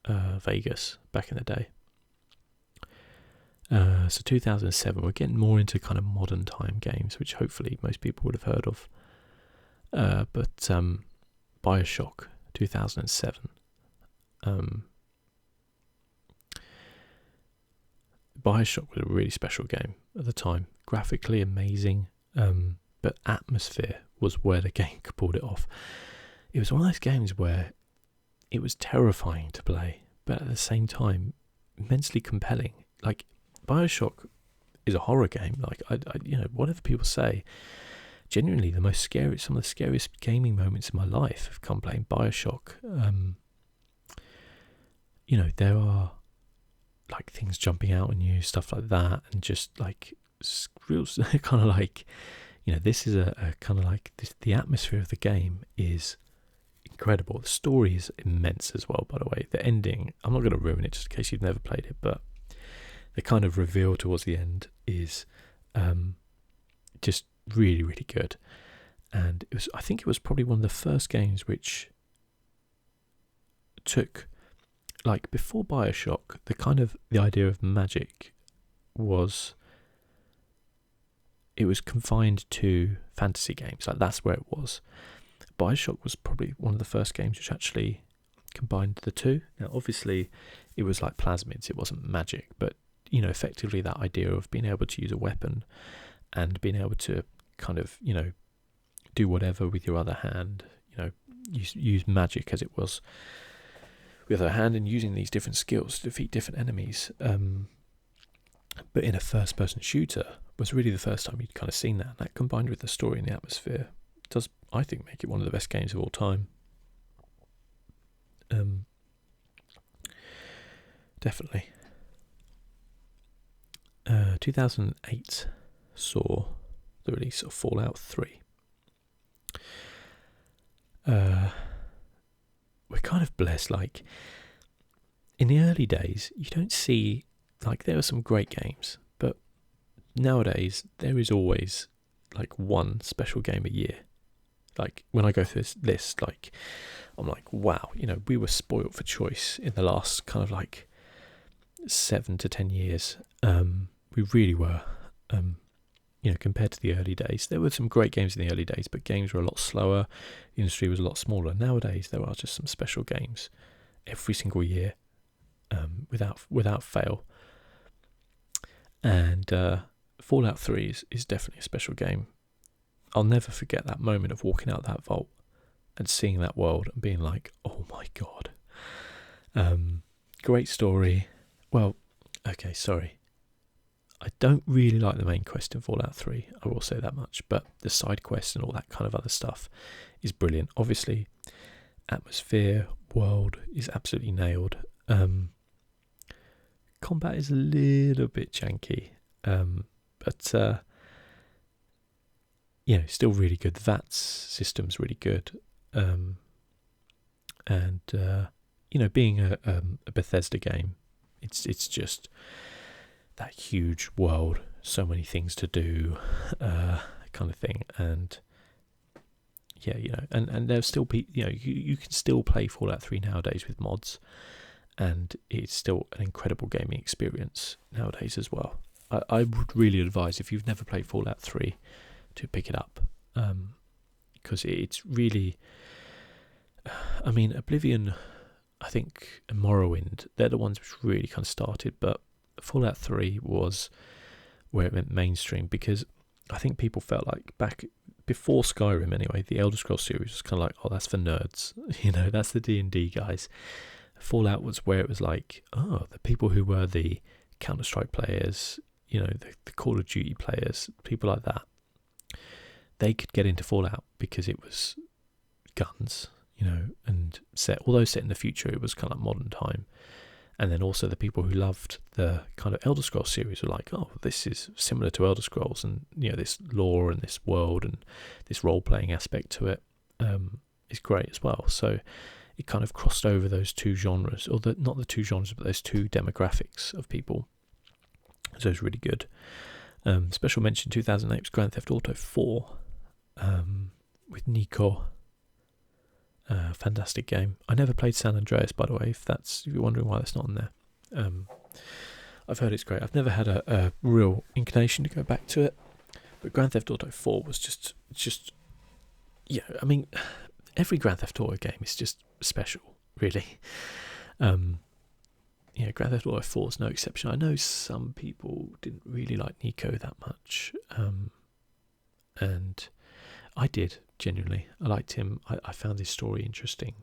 Vegas back in the day. So 2007, we're getting more into kind of modern time games, which hopefully most people would have heard of. But BioShock 2007. BioShock was a really special game at the time. Graphically amazing, but atmosphere was where the game pulled it off. It was one of those games where it was terrifying to play, but at the same time, immensely compelling. Like, BioShock is a horror game. Like, I whatever people say, genuinely some of the scariest gaming moments in my life have come playing BioShock. There are like things jumping out on you, stuff like that, and just like real kind of like, this is a kind of like this. The atmosphere of the game is incredible. The story is immense as well, by the way. The ending, I'm not going to ruin it just in case you've never played it, but the kind of reveal towards the end is just really, really good. And I think it was probably one of the first games which took, like, before BioShock, the idea of magic was, it was confined to fantasy games. Like, that's where it was. BioShock was probably one of the first games which actually combined the two. Now, obviously, it was like plasmids. It wasn't magic, but effectively that idea of being able to use a weapon and being able to kind of, do whatever with your other hand, use magic as it was with her hand and using these different skills to defeat different enemies. But in a first-person shooter was really the first time you'd kind of seen that. And that combined with the story and the atmosphere does, I think, make it one of the best games of all time. Definitely. 2008 saw the release of Fallout 3. We're kind of blessed, like, in the early days, you don't see, like, there are some great games, but nowadays, there is always, like, one special game a year. Like, when I go through this list, like, I'm like, wow, we were spoilt for choice in the last kind of, like, 7 to 10 years. We really were, compared to the early days. There were some great games in the early days, but games were a lot slower. The industry was a lot smaller. Nowadays, there are just some special games every single year, without fail. And Fallout 3 is definitely a special game. I'll never forget that moment of walking out that vault and seeing that world and being like, oh my God. Great story. Well, okay, sorry. I don't really like the main quest in Fallout 3, I will say that much, but the side quests and all that kind of other stuff is brilliant. Obviously, atmosphere, world is absolutely nailed. Combat is a little bit janky, but still really good. The VATS system's really good, and being a Bethesda game, it's just that huge world, so many things to do, kind of thing, and and there'll still be, you can still play Fallout 3 nowadays with mods, and it's still an incredible gaming experience nowadays as well. I would really advise, if you've never played Fallout 3, to pick it up, because it's really, Oblivion, I think, and Morrowind, they're the ones which really kind of started, but Fallout 3 was where it went mainstream, because I think people felt like back before Skyrim anyway, the Elder Scrolls series was kind of like, oh, that's for nerds, that's the D&D guys. Fallout was where it was like, oh, the people who were the Counter-Strike players, the Call of Duty players, people like that, they could get into Fallout because it was guns, and although set in the future, it was kind of like modern time. And then also the people who loved the kind of Elder Scrolls series were like, oh, this is similar to Elder Scrolls, and this lore and this world and this role-playing aspect to it is great as well. So it kind of crossed over those two genres, or not the two genres, but those two demographics of people. So it was really good. Special mention 2008 was Grand Theft Auto 4 with Nico. Fantastic game. I never played San Andreas, by the way, if you're wondering why that's not on there. I've heard it's great. I've never had a real inclination to go back to it, but Grand Theft Auto 4 was just every Grand Theft Auto game is just special, really. Grand Theft Auto 4 is no exception. I know some people didn't really like Nico that much, and I did, genuinely. I liked him. I found his story interesting.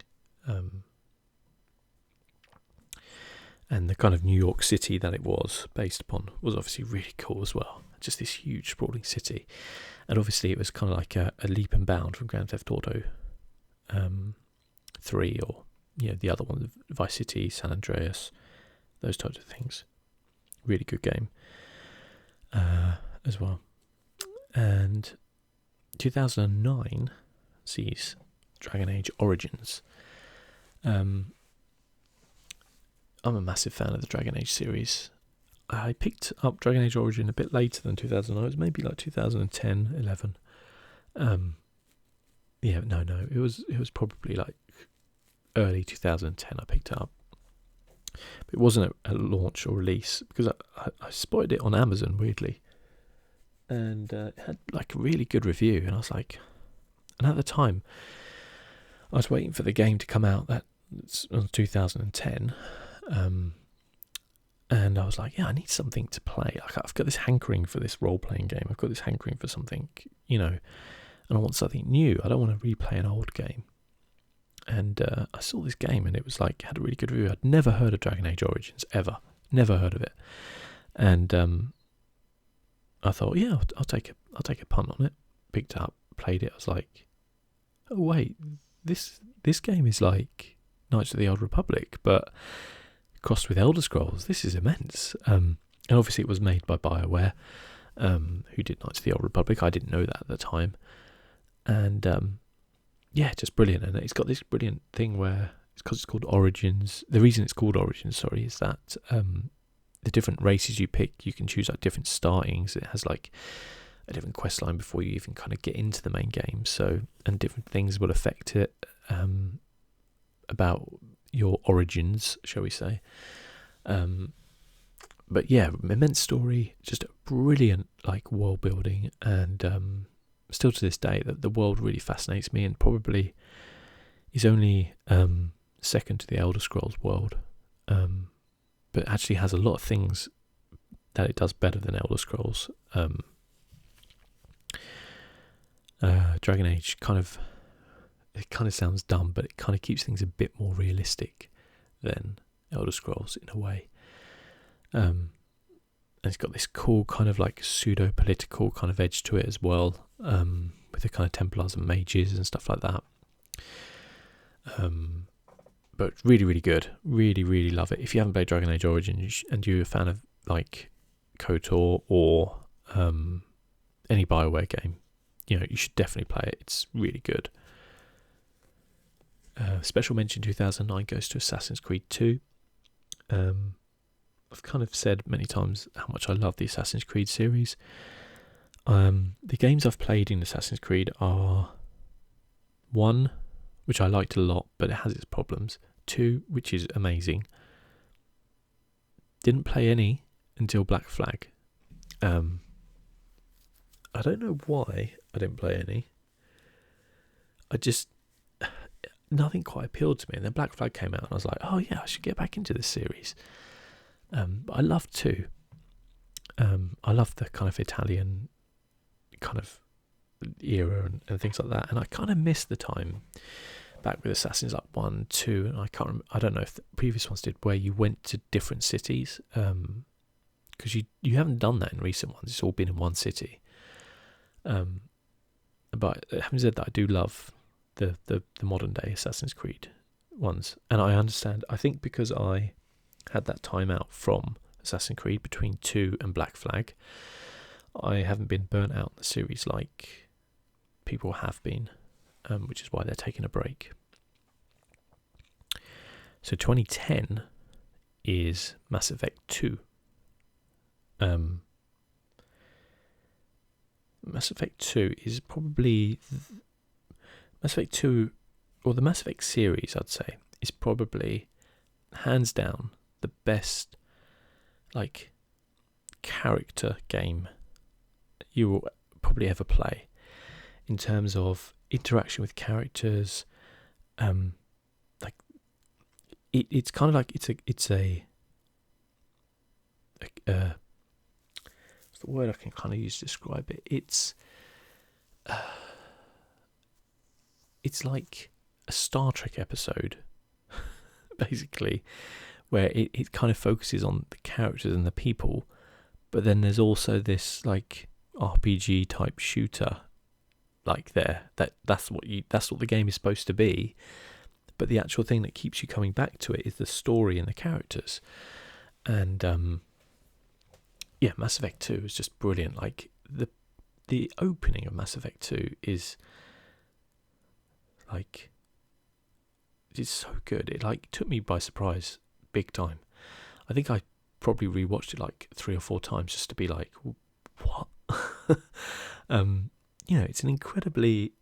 And the kind of New York City that it was based upon was obviously really cool as well. Just this huge sprawling city. And obviously it was kind of like a leap and bound from Grand Theft Auto 3, or the other one, Vice City, San Andreas, those types of things. Really good game as well. And 2009 sees Dragon Age Origins. I'm a massive fan of the Dragon Age series. I picked up Dragon Age Origin a bit later than 2009. It was maybe like 2010, 11. It was probably like early 2010 I picked it up. But it wasn't a launch or release, because I spotted it on Amazon, weirdly. And it had like a really good review, and I was like, and at the time I was waiting for the game to come out, that's 2010, and I was like, I need something to play. Like, I've got this hankering for this role-playing game, I've got this hankering for something, and I want something new. I don't want to replay an old game. And I saw this game, and it was like, had a really good review. I'd never heard of Dragon Age Origins ever, never heard of it, and I thought, I'll take a punt on it. Picked it up, played it. I was like, oh wait, this game is like Knights of the Old Republic, but crossed with Elder Scrolls. This is immense. And obviously it was made by BioWare, who did Knights of the Old Republic. I didn't know that at the time. And just brilliant. And it's got this brilliant thing where, it's because it's called Origins. The reason it's called Origins, is that the different races you pick, you can choose like different startings. It has like a different quest line before you even kind of get into the main game. So, and different things will affect it, about your origins, shall we say. But yeah, immense story, just a brilliant like world building, and still to this day that the world really fascinates me, and probably is only second to the Elder Scrolls world. But actually has a lot of things that it does better than Elder Scrolls. Dragon Age kind of sounds dumb, but it kind of keeps things a bit more realistic than Elder Scrolls in a way. it's got this cool kind of like pseudo-political kind of edge to it as well, with the kind of Templars and mages and stuff like that. But really, really good. Really, really love it. If you haven't played Dragon Age Origins and you're a fan of like KOTOR or any BioWare game, you should definitely play it. It's really good. Special mention 2009 goes to Assassin's Creed 2. I've kind of said many times how much I love the Assassin's Creed series. The games I've played in Assassin's Creed are 1, which I liked a lot, but it has its problems. 2, which is amazing. Didn't play any until Black Flag. I don't know why I didn't play any. Nothing quite appealed to me. And then Black Flag came out and I was like, oh yeah, I should get back into this series. But I love 2. I love the kind of Italian kind of era and things like that. And I kind of miss the time back with Assassins like 1, 2, and I don't know if the previous ones did, where you went to different cities. Because you haven't done that in recent ones. It's all been in one city. But having said that, I do love the modern day Assassin's Creed ones. And I understand, I think because I had that time out from Assassin's Creed between 2 and Black Flag, I haven't been burnt out in the series like people have been, which is why they're taking a break. So 2010 is Mass Effect 2. Mass Effect 2 is probably Mass Effect 2, or the Mass Effect series, I'd say, is probably hands down the best like character game you will probably ever play, in terms of interaction with characters. Like it's kind of like it's a what's the word I can kind of use to describe it? It's like a Star Trek episode, basically, where it kind of focuses on the characters and the people, but then there's also this like RPG type shooter like that's what the game is supposed to be, but the actual thing that keeps you coming back to it is the story and the characters. And yeah, Mass Effect 2 is just brilliant. Like the opening of Mass Effect 2 is like, it's so good. It like took me by surprise big time. I think I probably rewatched it like 3 or 4 times just to be like, what? It's an incredibly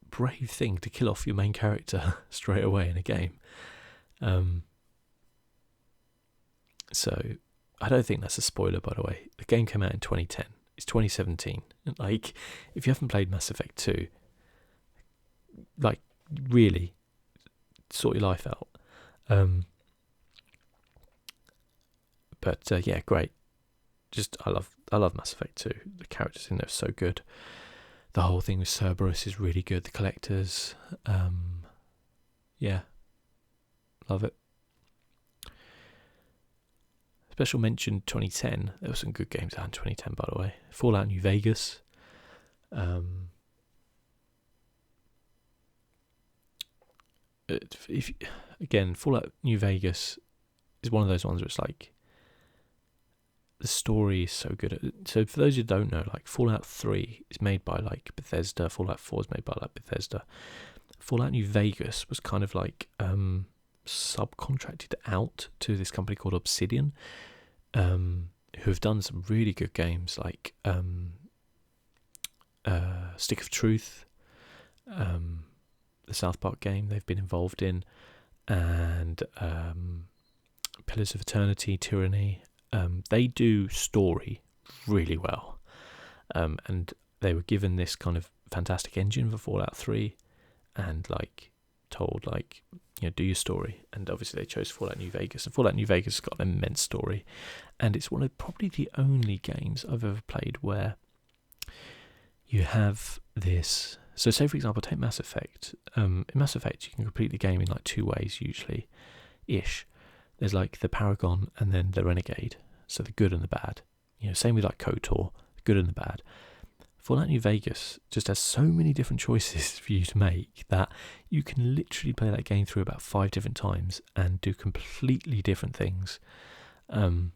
brave thing to kill off your main character straight away in a game. So I don't think that's a spoiler, by the way. The game came out in 2010. It's 2017. Like, if you haven't played Mass Effect 2, like, really sort your life out. But yeah, great. Just I love Mass Effect 2. The characters in there are so good. The whole thing with Cerberus is really good. The collectors, yeah, love it. Special mention 2010. There were some good games out in 2010, by the way. Fallout New Vegas. Fallout New Vegas is one of those ones where it's like, the story is so good. So for those who don't know, like Fallout 3 is made by like Bethesda. Fallout 4 is made by like Bethesda. Fallout New Vegas was kind of like subcontracted out to this company called Obsidian, who have done some really good games like Stick of Truth, the South Park game they've been involved in, and Pillars of Eternity, Tyranny. They do story really well, and they were given this kind of fantastic engine for Fallout 3, and like told like, do your story. And obviously they chose Fallout New Vegas, and Fallout New Vegas has got an immense story, and it's one of probably the only games I've ever played where you have this. So say for example, take Mass Effect. In Mass Effect you can complete the game in like 2 ways usually, ish. There's like the Paragon and then the Renegade, so the good and the bad. Same with like KOTOR, the good and the bad. Fallout New Vegas just has so many different choices for you to make that you can literally play that game through about 5 different times and do completely different things. And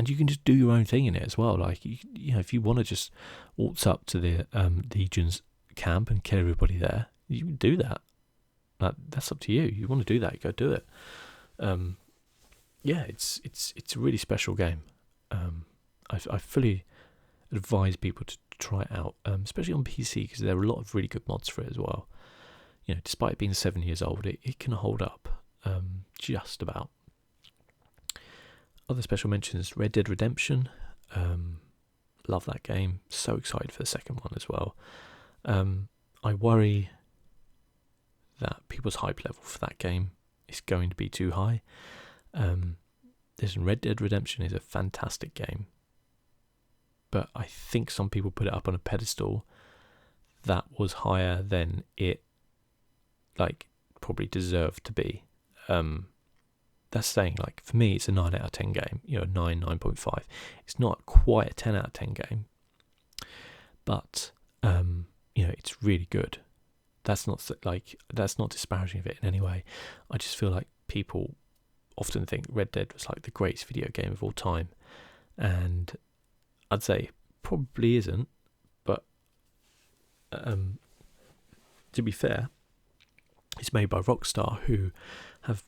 you can just do your own thing in it as well. Like, if you want to just waltz up to the Legion's camp and kill everybody there, you can do that. That's up to you. You want to do that, go do it. It's a really special game. I fully advise people to try it out, especially on PC, because there are a lot of really good mods for it as well. Despite it being 7 years old, it can hold up just about. Other special mentions: Red Dead Redemption. Love that game. So excited for the second one as well. I worry that people's hype level for that game is going to be too high. Listen, Red Dead Redemption is a fantastic game, but I think some people put it up on a pedestal that was higher than it probably deserved to be. That's saying, for me, it's a 9 out of 10 game, 9.5. It's not quite a 10 out of 10 game, but it's really good. That's not disparaging of it in any way. I just feel like people often think Red Dead was the greatest video game of all time, and I'd say probably isn't. But to be fair, it's made by Rockstar, who have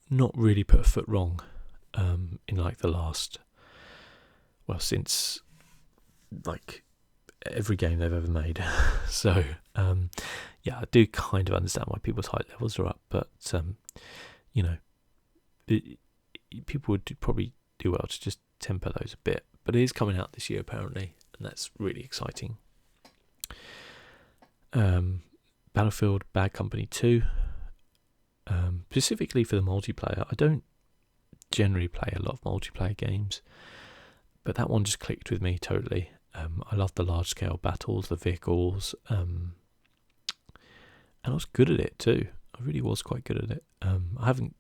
not really put a foot wrong in the last, since every game they've ever made. So I do kind of understand why people's hype levels are up, but people would probably do well to just temper those a bit. But it is coming out this year apparently, and that's really exciting. Battlefield Bad Company 2, specifically for the multiplayer. I don't generally play a lot of multiplayer games, but that one just clicked with me totally. I love the large scale battles, the vehicles, and I was good at it too. I really was quite good at it. I haven't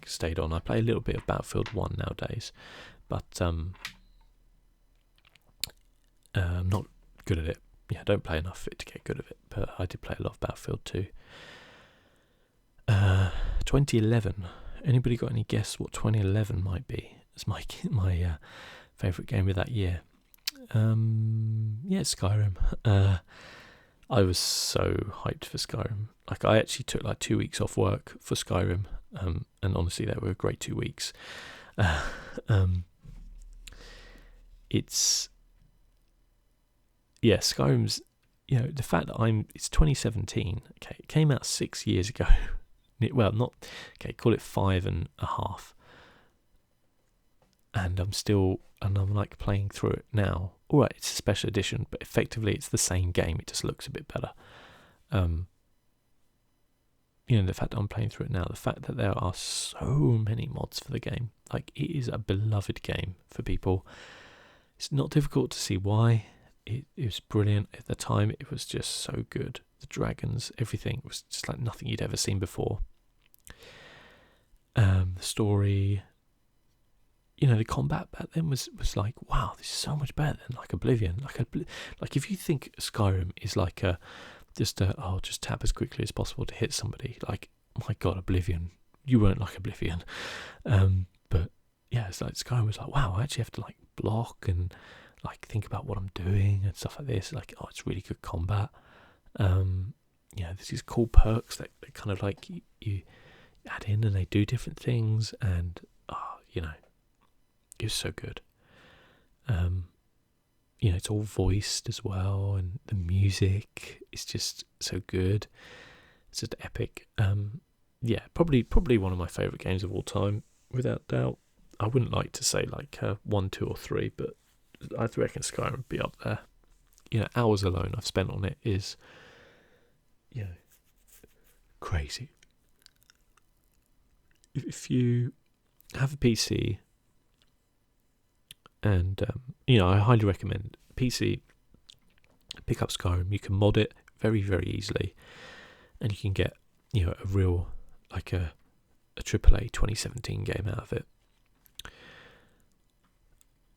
stayed on. I play a little bit of Battlefield 1 nowadays, but I'm not good at it. I don't play enough of it to get good at it, but I did play a lot of Battlefield 2. 2011. Anybody got any guess what 2011 might be? It's my favourite game of that year. Skyrim. I was so hyped for Skyrim. I actually took 2 weeks off work for Skyrim, and honestly, they were a great 2 weeks. Skyrim's, the fact that it's 2017. Okay, it came out 6 years ago. Well, not okay. Call it 5.5. And I'm playing through it now. All right, it's a special edition, but effectively it's the same game. It just looks a bit better. The fact that I'm playing through it now, the fact that there are so many mods for the game, it is a beloved game for people. It's not difficult to see why. It was brilliant at the time. It was just so good. The dragons, everything was just like nothing you'd ever seen before. The story, the combat back then was wow, this is so much better than Oblivion. If you think Skyrim is just tap as quickly as possible to hit somebody, my God, Oblivion, you weren't like Oblivion. But yeah, it's Skyrim was wow, I actually have to block and think about what I'm doing and stuff like this. It's really good combat. There's these cool perks that kind of you add in and they do different things, and it was so good. It's all voiced as well, and the music is just so good. It's just epic. Probably one of my favourite games of all time, without doubt. I wouldn't like to say 1, 2, or 3, but I reckon Skyrim would be up there. Hours alone I've spent on it is, crazy. If you have a PC, and I highly recommend PC, pick up Skyrim. You can mod it very, very easily, and you can get a real a AAA 2017 game out of it.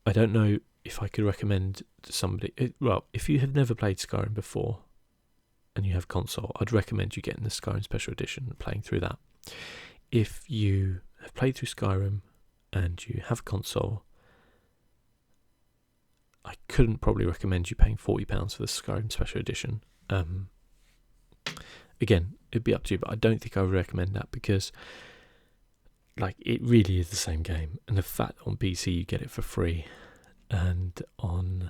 I don't know if I could recommend to somebody. Well, if you have never played Skyrim before and you have console, I'd recommend you getting the Skyrim Special Edition and playing through that. If you have played through Skyrim and you have a console, I couldn't probably recommend you paying £40 for the Skyrim Special Edition. Again, it'd be up to you, but I don't think I would recommend that because, like, it really is the same game. And the fact that on PC you get it for free, and on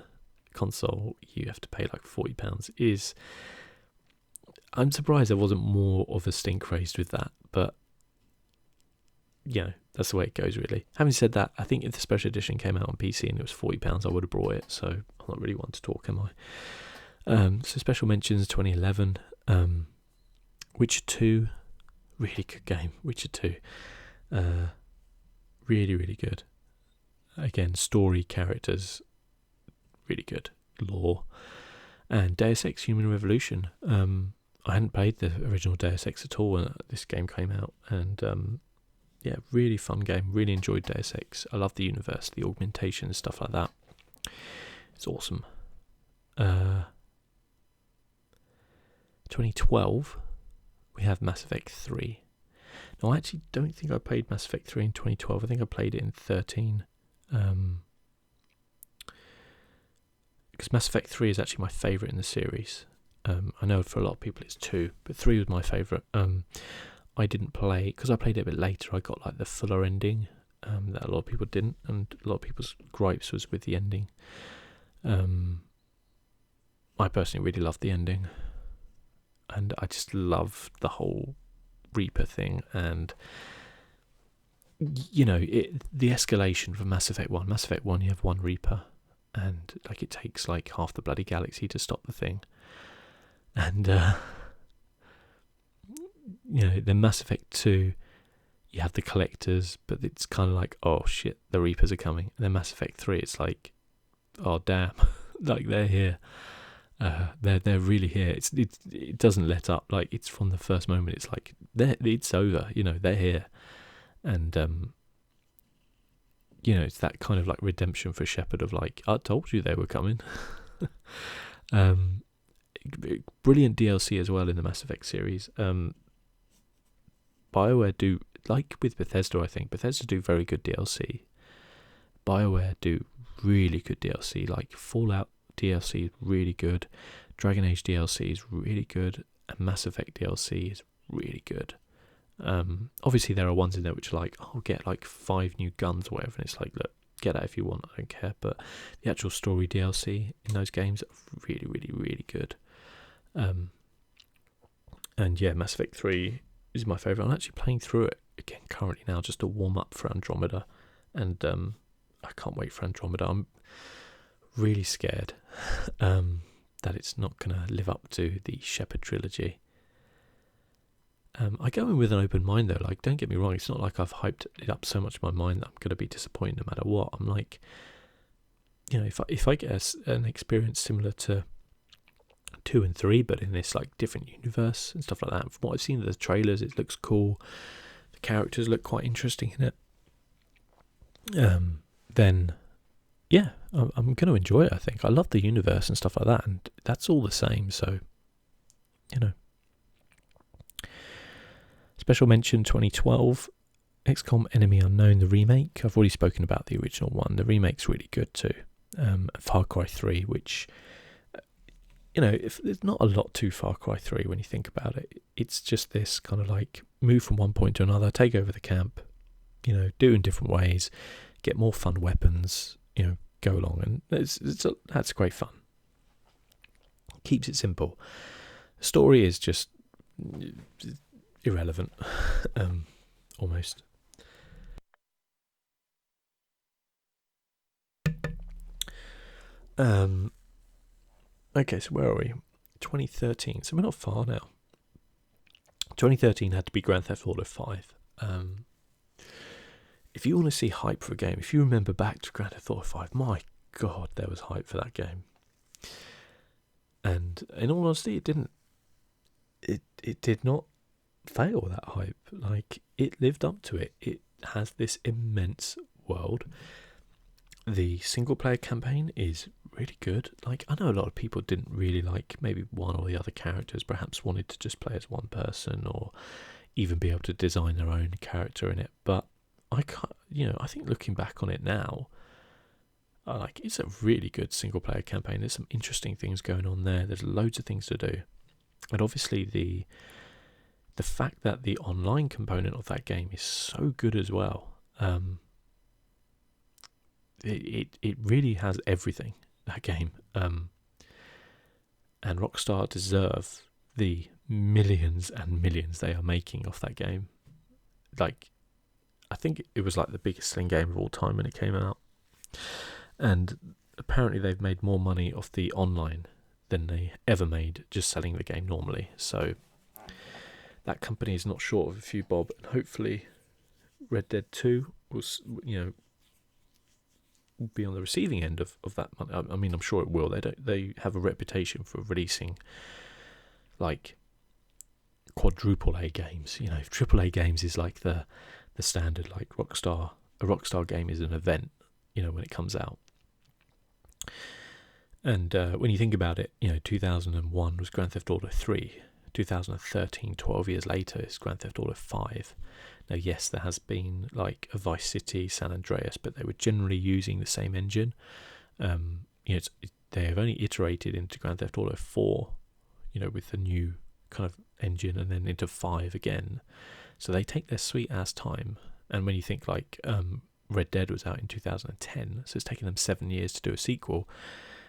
console you have to pay like £40 is... I'm surprised there wasn't more of a stink raised with that, but that's the way it goes, really. Having said that, I think if the special edition came out on PC and it was £40, I would have brought it, so I'm not really one to talk, am I? So special mentions, 2011, Witcher 2, really good game, Witcher 2, really, really good. Again, story, characters, really good, lore. And Deus Ex Human Revolution, I hadn't played the original Deus Ex at all when this game came out, and really fun game. Really enjoyed Deus Ex. I love the universe, the augmentation, stuff like that. It's awesome. 2012, we have Mass Effect 3. Now, I actually don't think I played Mass Effect 3 in 2012. I think I played it in 13. Because Mass Effect 3 is actually my favourite in the series. I know for a lot of people it's 2, but 3 was my favourite. I didn't play, because I played it a bit later, I got like the fuller ending that a lot of people didn't, and a lot of people's gripes was with the ending. I personally really loved the ending, and I just loved the whole Reaper thing, and the escalation from Mass Effect 1. Mass Effect 1, you have one Reaper, and like it takes like half the bloody galaxy to stop the thing, and then Mass Effect 2, you have the collectors, but it's kind of like, oh shit, the Reapers are coming. And then Mass Effect 3, it's like, oh damn, like they're here. They're really here. It doesn't let up. Like, it's from the first moment. It's like it's over. They're here, and it's that kind of like redemption for Shepard of like, I told you they were coming. Brilliant DLC as well in the Mass Effect series. BioWare do, like with Bethesda, I think Bethesda do very good DLC. BioWare do really good DLC. Like Fallout DLC is really good, Dragon Age DLC is really good, and Mass Effect DLC is really good. Obviously there are ones in there which are like, oh, get like 5 new guns or whatever, and it's like, look, get that if you want, I don't care. But the actual story DLC in those games are really, really, really good. And yeah, Mass Effect 3 is my favourite. I'm actually playing through it again currently now just to warm up for Andromeda, and I can't wait for Andromeda. I'm really scared that it's not going to live up to the Shepard trilogy. I go in with an open mind though, like, don't get me wrong, it's not like I've hyped it up so much in my mind that I'm going to be disappointed no matter what. I'm like, if I get an experience similar to 2 and 3, but in this like different universe and stuff like that, from what I've seen of the trailers, it looks cool, the characters look quite interesting in it, then yeah, I'm going to enjoy it. I think I love the universe and stuff like that, and that's all the same. So special mention 2012, XCOM Enemy Unknown, the remake. I've already spoken about the original one. The remake's really good too. Far Cry 3, which if there's not a lot to Far Cry 3 when you think about it. It's just this kind of like move from one point to another, take over the camp, do it in different ways, get more fun weapons, go along, and that's great fun. Keeps it simple. The story is just irrelevant, almost. Okay, so where are we? 2013. So we're not far now. 2013 had to be Grand Theft Auto 5. If you want to see hype for a game, if you remember back to Grand Theft Auto 5, my God, there was hype for that game. And in all honesty, it didn't. It did not fail, that hype. Like, it lived up to it. It has this immense world. the single player campaign is really good. Like, I know a lot of people didn't really like maybe one or the other characters, perhaps wanted to just play as one person or even be able to design their own character in it. But I can't, I think looking back on it now, it's a really good single player campaign. There's some interesting things going on there. There's loads of things to do. And obviously the fact that the online component of that game is so good as well. It really has everything, that game. And Rockstar deserve the millions and millions they are making off that game. Like, I think it was like the biggest selling game of all time when it came out. And apparently they've made more money off the online than they ever made just selling the game normally. So that company is not short of a few bob, and hopefully Red Dead 2 will, be on the receiving end of that money. I mean, I'm sure it will. They have a reputation for releasing like quadruple A games. Triple A games is like the standard. Like a Rockstar game is an event. When it comes out. And when you think about it, 2001 was Grand Theft Auto 3. 2013, 12 years later, is Grand Theft Auto 5. Now, yes, there has been like a Vice City, San Andreas, but they were generally using the same engine. They have only iterated into Grand Theft Auto 4, with the new kind of engine, and then into 5 again. So they take their sweet ass time. And when you think like Red Dead was out in 2010, so it's taken them 7 years to do a sequel,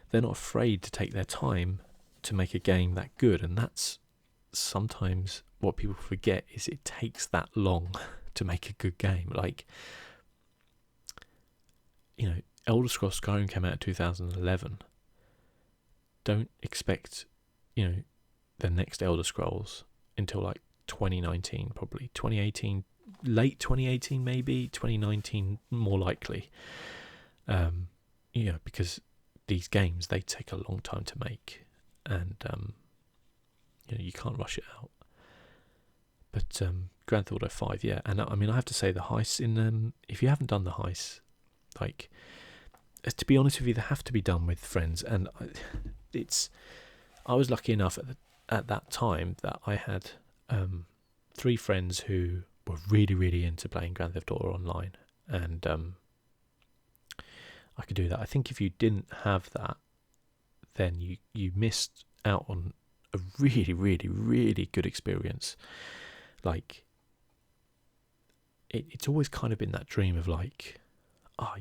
they're not afraid to take their time to make a game that good. And that's sometimes what people forget, is it takes that long to make a good game. Like, Elder Scrolls Skyrim came out in 2011. Don't expect, the next Elder Scrolls until like 2019, probably 2018, late 2018 maybe, 2019 more likely. Because these games, they take a long time to make, and you can't rush it out. But Grand Theft Auto 5, yeah. And I mean, I have to say, the heists in them, if you haven't done the heists, like, to be honest with you, they have to be done with friends. And I was lucky enough at that time that I had 3 friends who were really, really into playing Grand Theft Auto Online, and I could do that. I think if you didn't have that, then you missed out on a really, really, really good experience. Like, it's always kind of been that dream of like,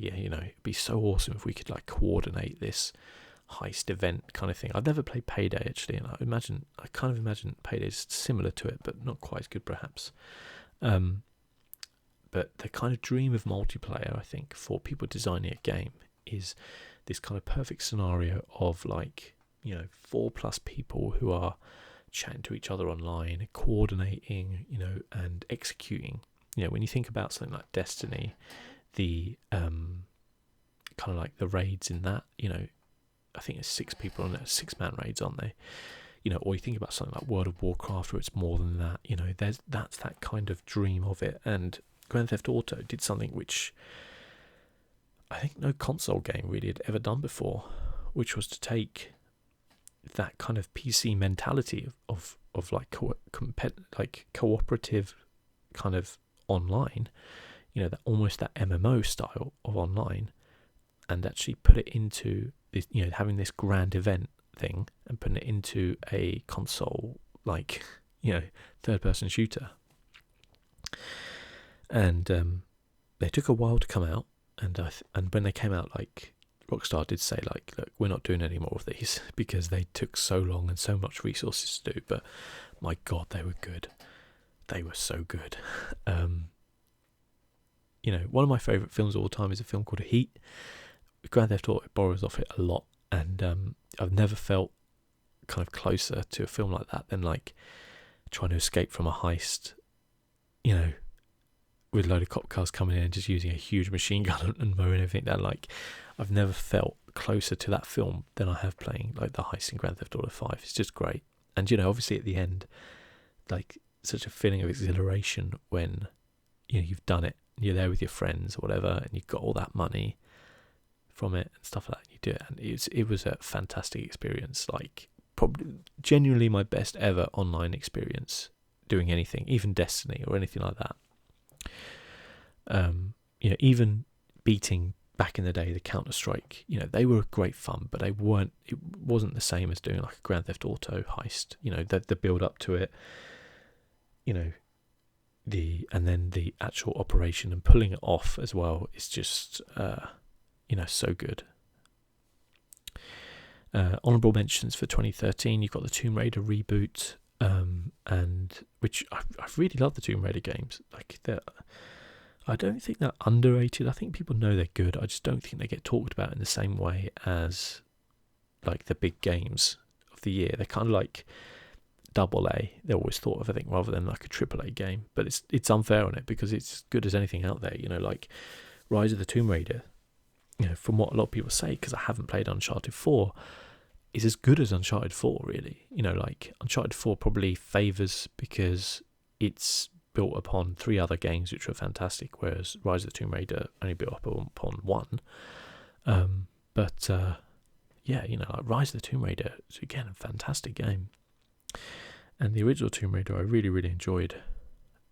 it'd be so awesome if we could like coordinate this heist event kind of thing. I've never played Payday actually, and I kind of imagine Payday's similar to it, but not quite as good perhaps. But the kind of dream of multiplayer, I think, for people designing a game is this kind of perfect scenario of like, 4+ people who are chatting to each other online, coordinating, and executing. When you think about something like Destiny, the kind of like the raids in that, I think it's 6 people on there, 6-man raids, aren't they? Or you think about something like World of Warcraft, where it's more than that. That's that kind of dream of it. And Grand Theft Auto did something which I think no console game really had ever done before, which was to take that kind of PC mentality of like cooperative kind of online, that almost that MMO style of online, and actually put it into this, having this grand event thing and putting it into a console, like, third-person shooter. And they took a while to come out, and when they came out, like, Rockstar did say, like, look, we're not doing any more of these because they took so long and so much resources to do, but my God, they were good. They were so good. One of my favourite films of all time is a film called Heat. Grand Theft Auto borrows off it a lot, and I've never felt kind of closer to a film like that than like trying to escape from a heist, with a load of cop cars coming in and just using a huge machine gun and mowing everything down. Like, I've never felt closer to that film than I have playing like the heist in Grand Theft Auto 5. It's just great. And obviously at the end, like, such a feeling of exhilaration when you've done it, you're there with your friends or whatever, and you've got all that money from it and stuff like that. You do it, and it was a fantastic experience. Like, probably genuinely my best ever online experience doing anything, even Destiny or anything like that. Even beating back in the day the Counter-Strike, they were great fun, but it wasn't the same as doing like a Grand Theft Auto heist. The build up to it, and then the actual operation and pulling it off as well is just so good. Honourable mentions for 2013, you've got the Tomb Raider reboot, and which I really love the Tomb Raider games. Like, I don't think they're underrated. I think people know they're good. I just don't think they get talked about in the same way as like the big games of the year. They're kind of like AA. They're always thought of, I think, rather than like a AAA game. But it's unfair on it because it's as good as anything out there. Like Rise of the Tomb Raider, from what a lot of people say, because I haven't played Uncharted 4, is as good as Uncharted 4, really. Like Uncharted 4 probably favours because it's built upon 3 other games which were fantastic, whereas Rise of the Tomb Raider only built upon 1. Like Rise of the Tomb Raider is, again, a fantastic game. And the original Tomb Raider I really, really enjoyed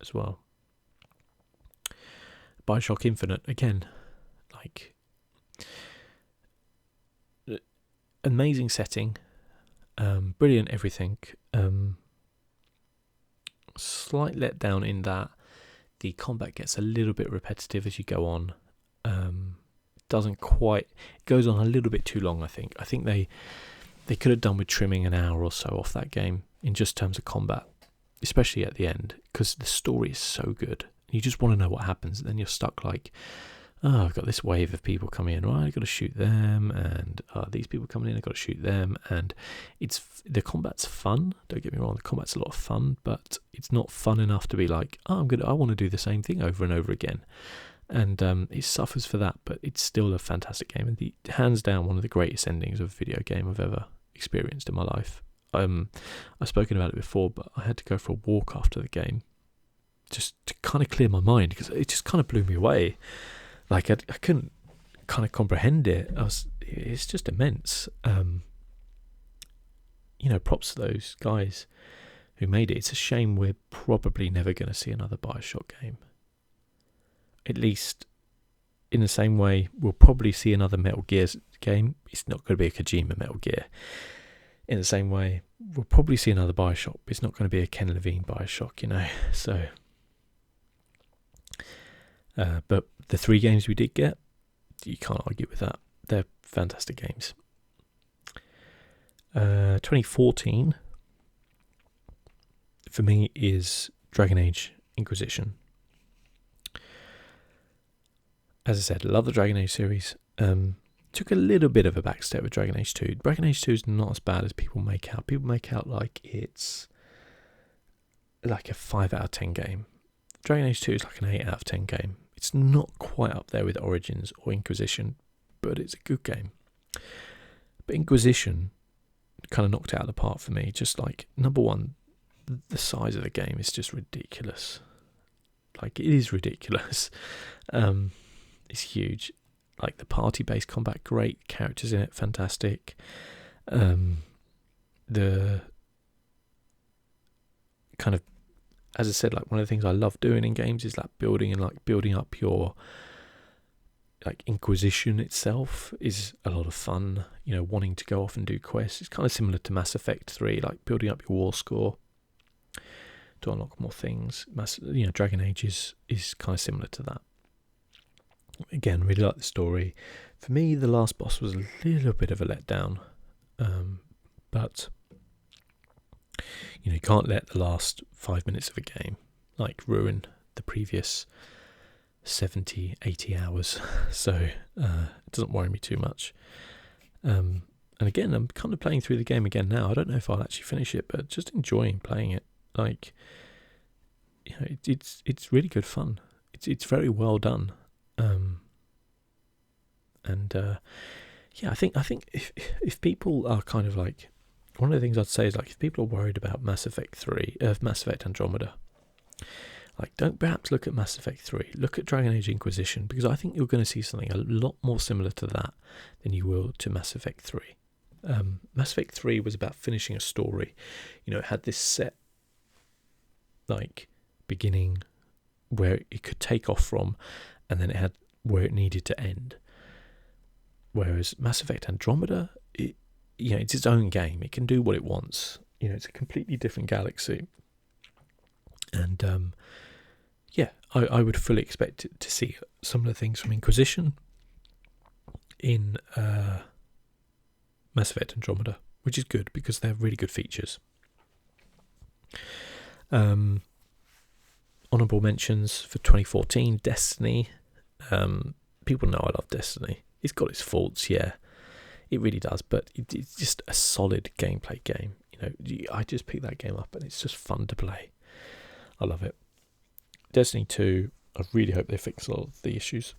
as well. BioShock Infinite, again, like, amazing setting, brilliant everything. Slight letdown in that the combat gets a little bit repetitive as you go on. Doesn't quite, it goes on a little bit too long. I think they could have done with trimming an hour or so off that game in just terms of combat, especially at the end, because the story is so good. You just want to know what happens, and then you're stuck like, oh, I've got this wave of people coming in, right, I've got to shoot them, and these people coming in, I've got to shoot them, and the combat's fun, don't get me wrong, the combat's a lot of fun, but it's not fun enough to be like, I want to do the same thing over and over again, and it suffers for that, but it's still a fantastic game, and hands down one of the greatest endings of a video game I've ever experienced in my life. I've spoken about it before, but I had to go for a walk after the game, just to kind of clear my mind, because it just kind of blew me away. Like, I couldn't kind of comprehend it. It's just immense. Props to those guys who made it. It's a shame we're probably never going to see another BioShock game. At least in the same way we'll probably see another Metal Gear game. It's not going to be a Kojima Metal Gear. In the same way, we'll probably see another BioShock, but it's not going to be a Ken Levine BioShock, So, but the 3 games we did get, you can't argue with that. They're fantastic games. 2014, for me, is Dragon Age Inquisition. As I said, I love the Dragon Age series. Took a little bit of a backstep with Dragon Age 2. Dragon Age 2 is not as bad as people make out. People make out like it's like a 5 out of 10 game. Dragon Age 2 is like an 8 out of 10 game. It's not quite up there with Origins or Inquisition, but it's a good game. But Inquisition kind of knocked it out of the park for me. Just like, number one, the size of the game is just ridiculous. Like, it is ridiculous. It's huge. Like, the party-based combat, great. Characters in it, fantastic. The kind of, as I said, like, one of the things I love doing in games is like building up your, like, Inquisition itself is a lot of fun. Wanting to go off and do quests. It's kind of similar to Mass Effect 3, like building up your war score to unlock more things. Dragon Age is kind of similar to that. Again, really like the story. For me, the last boss was a little bit of a letdown, but you can't let the last 5 minutes of a game like ruin the previous 70, 80 hours. So it doesn't worry me too much. And again, I'm kind of playing through the game again now. I don't know if I'll actually finish it, but just enjoying playing it. Like, it's really good fun. It's very well done. I think if people are kind of like, one of the things I'd say is like, if people are worried about Mass Effect Andromeda, Like, don't perhaps look at Mass Effect 3. Look at Dragon Age Inquisition, because I think you're going to see something a lot more similar to that than you will to Mass Effect 3. Mass Effect 3 was about finishing a story. You know, it had this set, like, beginning where it could take off from, and then it had where it needed to end. Whereas Mass Effect Andromeda, it's its own game. It can do what it wants. You know, it's a completely different galaxy. And I would fully expect to see some of the things from Inquisition in Mass Effect Andromeda, which is good because they have really good features. Honourable mentions for 2014, Destiny. People know I love Destiny. It's got its faults, yeah. It really does, but it's just a solid gameplay game. You know, I just pick that game up and it's just fun to play. I love it. Destiny 2, I really hope they fix a lot of the issues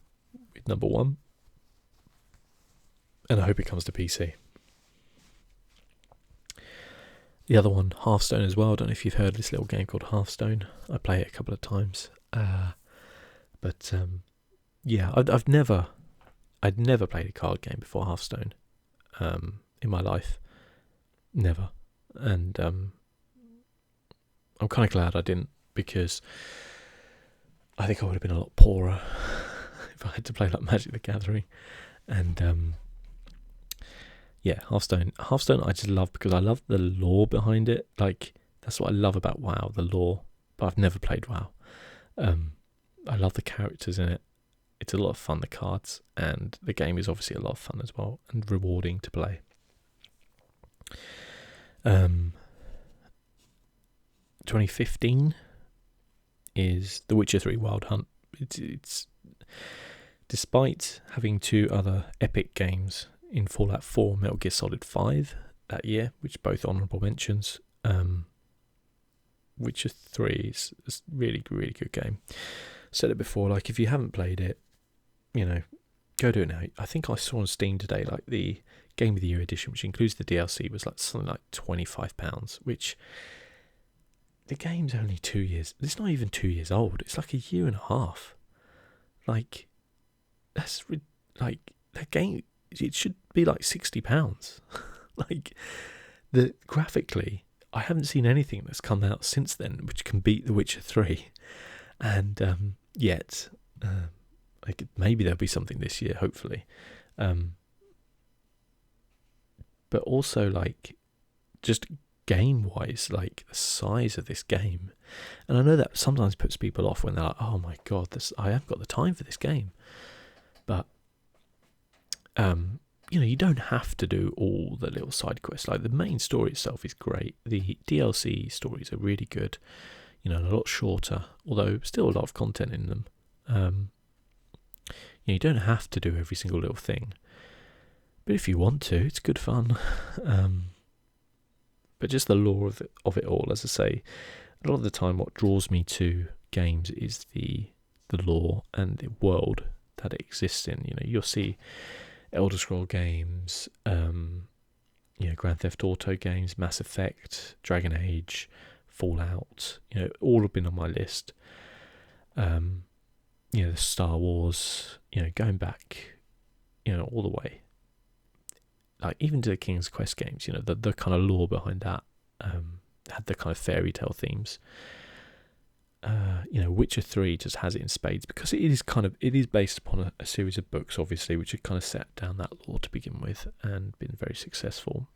with number 1. And I hope it comes to PC. The other one, Hearthstone as well. I don't know if you've heard of this little game called Hearthstone. I play it a couple of times. I'd never played a card game before Hearthstone in my life. Never. And I'm kind of glad I didn't, because I think I would have been a lot poorer if I had to play like Magic the Gathering. And Hearthstone I just love because I love the lore behind it. Like, that's what I love about WoW, the lore. But I've never played WoW. I love the characters in it. It's a lot of fun, the cards, and the game is obviously a lot of fun as well and rewarding to play. 2015 is The Witcher 3 Wild Hunt. It's despite having 2 other epic games in Fallout 4 and Metal Gear Solid 5 that year, which both honourable mentions, Witcher 3 is a really, really good game. Said it before, like, if you haven't played it, you know, go do it now. I think I saw on Steam today, like, the Game of the Year edition, which includes the DLC, was like something like £25, which the game's only 2 years. It's not even 2 years old. It's like a year and a half. Like, that's like, that game, it should be like £60. Like, graphically, I haven't seen anything that's come out since then which can beat The Witcher 3. And yet, maybe there'll be something this year, hopefully. But also, like, just game-wise, like, the size of this game. And I know that sometimes puts people off when they're like, oh my god, I haven't got the time for this game. But, you don't have to do all the little side quests. Like, the main story itself is great. The DLC stories are really good. A lot shorter, although still a lot of content in them. You don't have to do every single little thing. But if you want to, it's good fun. But just the lore of it all, as I say, a lot of the time what draws me to games is the lore and the world that it exists in. You'll see Elder Scroll games, Grand Theft Auto games, Mass Effect, Dragon Age, Fallout, all have been on my list. The Star Wars, going back, all the way. Like, even to the King's Quest games, the kind of lore behind that had the kind of fairy tale themes. Witcher 3 just has it in spades because it is based upon a series of books, obviously, which had kind of set down that lore to begin with and been very successful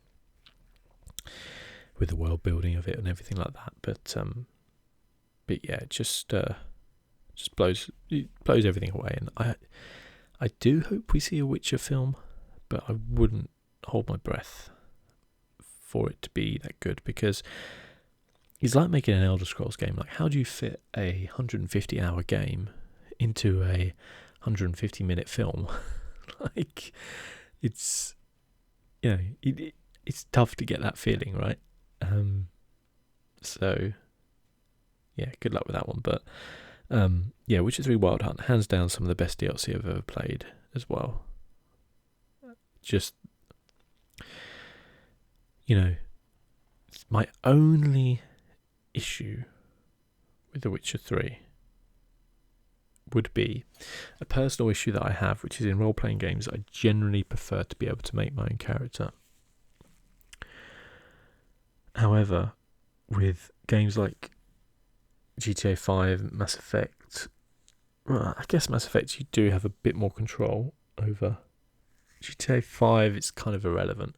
with the world building of it and everything like that. But yeah, it just blows everything away. And I do hope we see a Witcher film, but I wouldn't hold my breath for it to be that good, because it's like making an Elder Scrolls game. Like, how do you fit a 150-hour game into a 150-minute film? Like, it's it's tough to get that feeling, right? So yeah, good luck with that one. But Witcher 3 Wild Hunt, hands down some of the best DLC I've ever played as well. Just, my only issue with The Witcher 3 would be a personal issue that I have, which is in role-playing games, I generally prefer to be able to make my own character. However, with games like GTA 5, Mass Effect, well, I guess Mass Effect you do have a bit more control over. GTA 5, it's kind of irrelevant.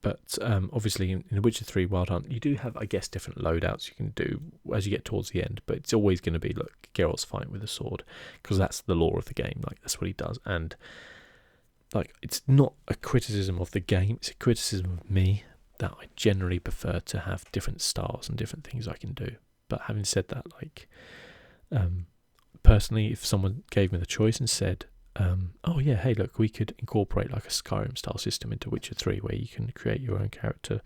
But obviously in The Witcher 3 Wild Hunt, you do have, I guess, different loadouts you can do as you get towards the end. But it's always going to be, look, Geralt's fighting with a sword, because that's the lore of the game. Like, that's what he does. And, like, it's not a criticism of the game. It's a criticism of me, that I generally prefer to have different styles and different things I can do. But having said that, like, personally, if someone gave me the choice and said, oh yeah, hey look, we could incorporate like a Skyrim style system into Witcher 3 where you can create your own character,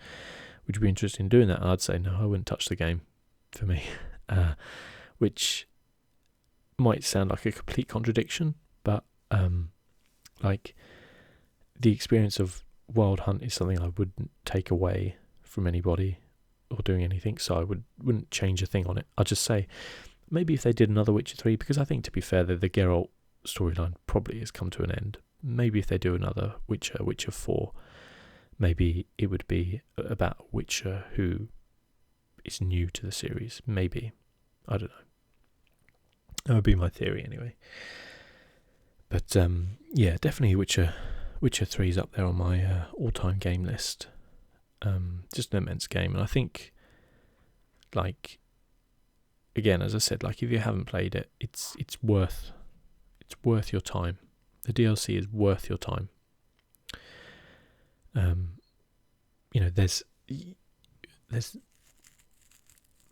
would you be interested in doing that? I'd say no, I wouldn't touch the game for me. Which might sound like a complete contradiction, but like, the experience of Wild Hunt is something I wouldn't take away from anybody or doing anything, so I wouldn't change a thing on it. I'd just say maybe if they did another Witcher 3, because I think, to be fair, the Geralt storyline probably has come to an end. Maybe if they do another Witcher 4, maybe it would be about a Witcher who is new to the series. Maybe. I don't know. That would be my theory anyway. But yeah, definitely Witcher 3 is up there on my all-time game list. Just an immense game, and I think, like, again, as I said, like, if you haven't played it, it's worth your time. The DLC is worth your time. You know, there's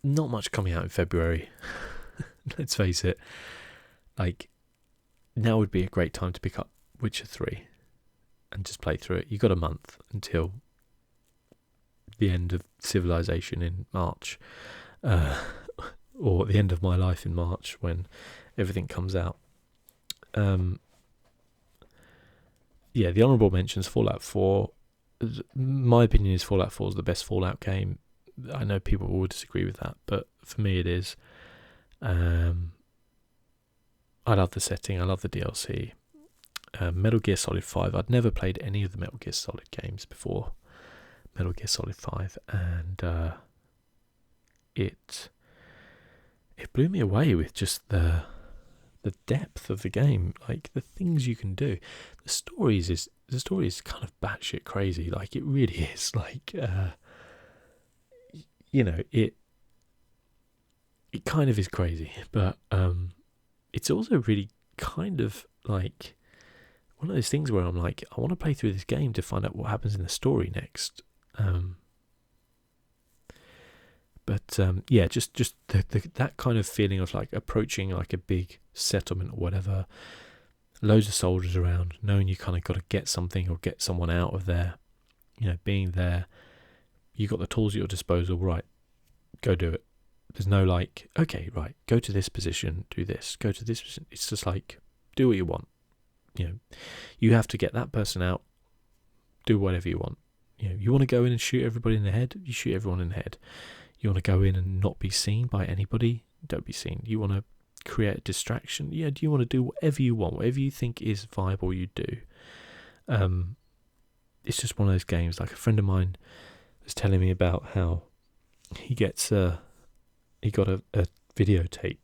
not much coming out in February. Let's face it. Like, now would be a great time to pick up Witcher 3 and just play through it. You got a month until the end of civilization in March, or the end of my life in March when everything comes out. Yeah, the honourable mentions, Fallout 4. My opinion is Fallout 4 is the best Fallout game. I know people will disagree with that, but for me it is. I love the setting, I love the DLC. Metal Gear Solid 5, I'd never played any of the Metal Gear Solid games before Metal Gear Solid 5, and it blew me away with just the depth of the game, like the things you can do. The story is kind of batshit crazy, like it really is. Like, you know, it kind of is crazy, but it's also really kind of like one of those things where I'm like, I want to play through this game to find out what happens in the story next. But yeah, just that kind of feeling of like approaching like a big settlement or whatever, loads of soldiers around, knowing you kind of got to get something or get someone out of there, you know, being there, you got the tools at your disposal, right, go do it. There's no like, okay, right, go to this position, do this, go to this position. It's just like, do what you want. You know, you have to get that person out, do whatever you want. You know, you want to go in and shoot everybody in the head, you shoot everyone in the head. You want to go in and not be seen by anybody, don't be seen. You want to create a distraction, yeah, do you want to do whatever you want, whatever you think is viable, you do. It's just one of those games. Like, a friend of mine was telling me about how he got a videotape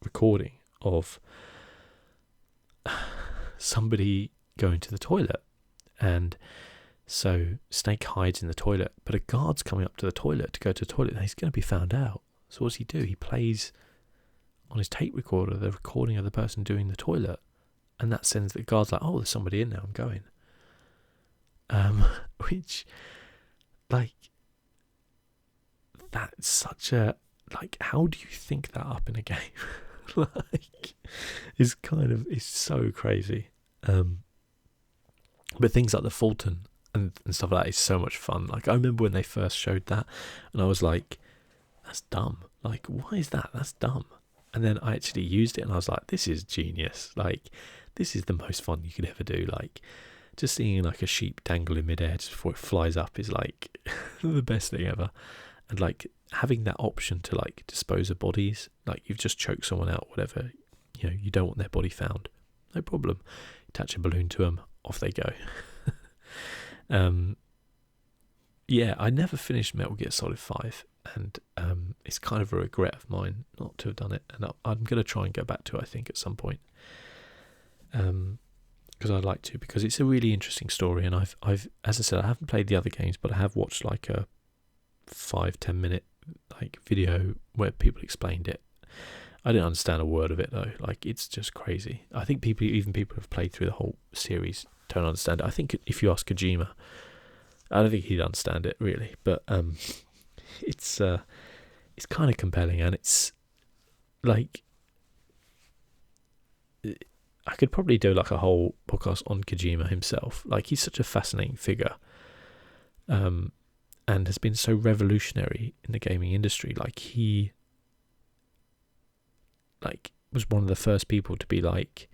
recording of somebody going to the toilet, and so Snake hides in the toilet, but a guard's coming up to the toilet to go to the toilet, and he's going to be found out. So what does he do? He plays on his tape recorder the recording of the person doing the toilet, and that sends the guard's like, oh, there's somebody in there, I'm going. Which, like, that's such a, like, how do you think that up in a game? Like, it's so crazy. But things like the Fulton and stuff like that is so much fun. Like, I remember when they first showed that, and I was like, that's dumb. Like, why is that? That's dumb. And then I actually used it, and I was like, this is genius. Like, this is the most fun you could ever do. Like, just seeing like a sheep dangle in midair just before it flies up is like the best thing ever. And like having that option to like dispose of bodies, like you've just choked someone out, whatever, you know, you don't want their body found, no problem. Attach a balloon to them, off they go. Yeah, I never finished Metal Gear Solid 5, and it's kind of a regret of mine not to have done it, and I'm going to try and go back to it, I think, at some point, because I'd like to, because it's a really interesting story, and I've as I said, I haven't played the other games, but I have watched like a 5-10 minute like video where people explained it. I didn't understand a word of it though. Like, it's just crazy. I think people who've played through the whole series don't understand it. I think if you ask Kojima, I don't think he'd understand it really. But it's kind of compelling, and it's like, I could probably do like a whole podcast on Kojima himself. Like, he's such a fascinating figure, and has been so revolutionary in the gaming industry. Like, he was one of the first people to be like,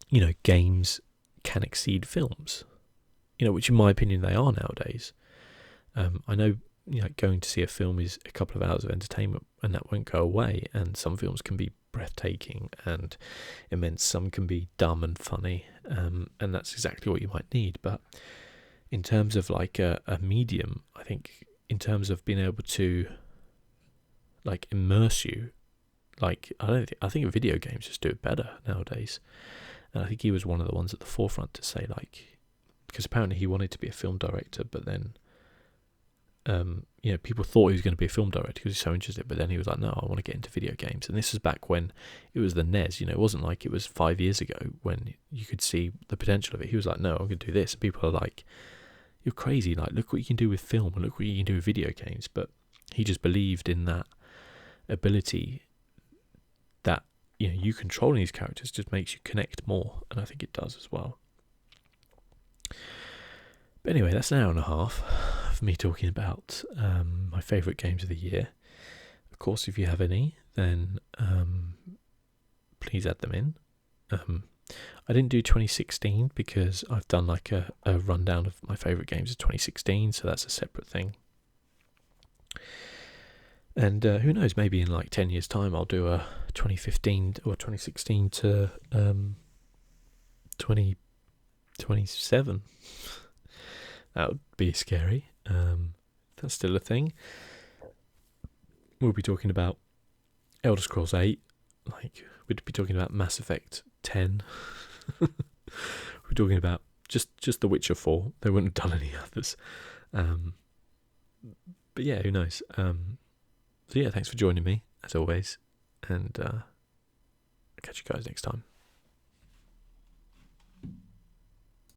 you know, games can exceed films, you know, which in my opinion they are nowadays. I know, you know, going to see a film is a couple of hours of entertainment, and that won't go away, and some films can be breathtaking and immense, some can be dumb and funny, and that's exactly what you might need. But in terms of like a medium, I think in terms of being able to like immerse you, like I think video games just do it better nowadays. And I think he was one of the ones at the forefront to say, like, because apparently he wanted to be a film director, but then you know, people thought he was going to be a film director because he's so interested, but then he was like, no, I want to get into video games. And this was back when it was the NES, you know, it wasn't like it was 5 years ago when you could see the potential of it. He was like, no, I'm going to do this. And people are like, you're crazy, like, look what you can do with film and look what you can do with video games. But he just believed in that ability, that, you know, you controlling these characters just makes you connect more, and I think it does as well. But anyway, that's an hour and a half of me talking about my favourite games of the year. Of course, if you have any, then please add them in. I didn't do 2016 because I've done like a rundown of my favourite games of 2016, so that's a separate thing. And who knows, maybe in like 10 years' time I'll do a 2015 or 2016 to 2027. That would be scary. That's still a thing. We'll be talking about Elder Scrolls 8. Like, we'd be talking about Mass Effect 10. We're talking about just The Witcher 4. They wouldn't have done any others. But yeah, who knows? So yeah, thanks for joining me, as always. And I'll catch you guys next time.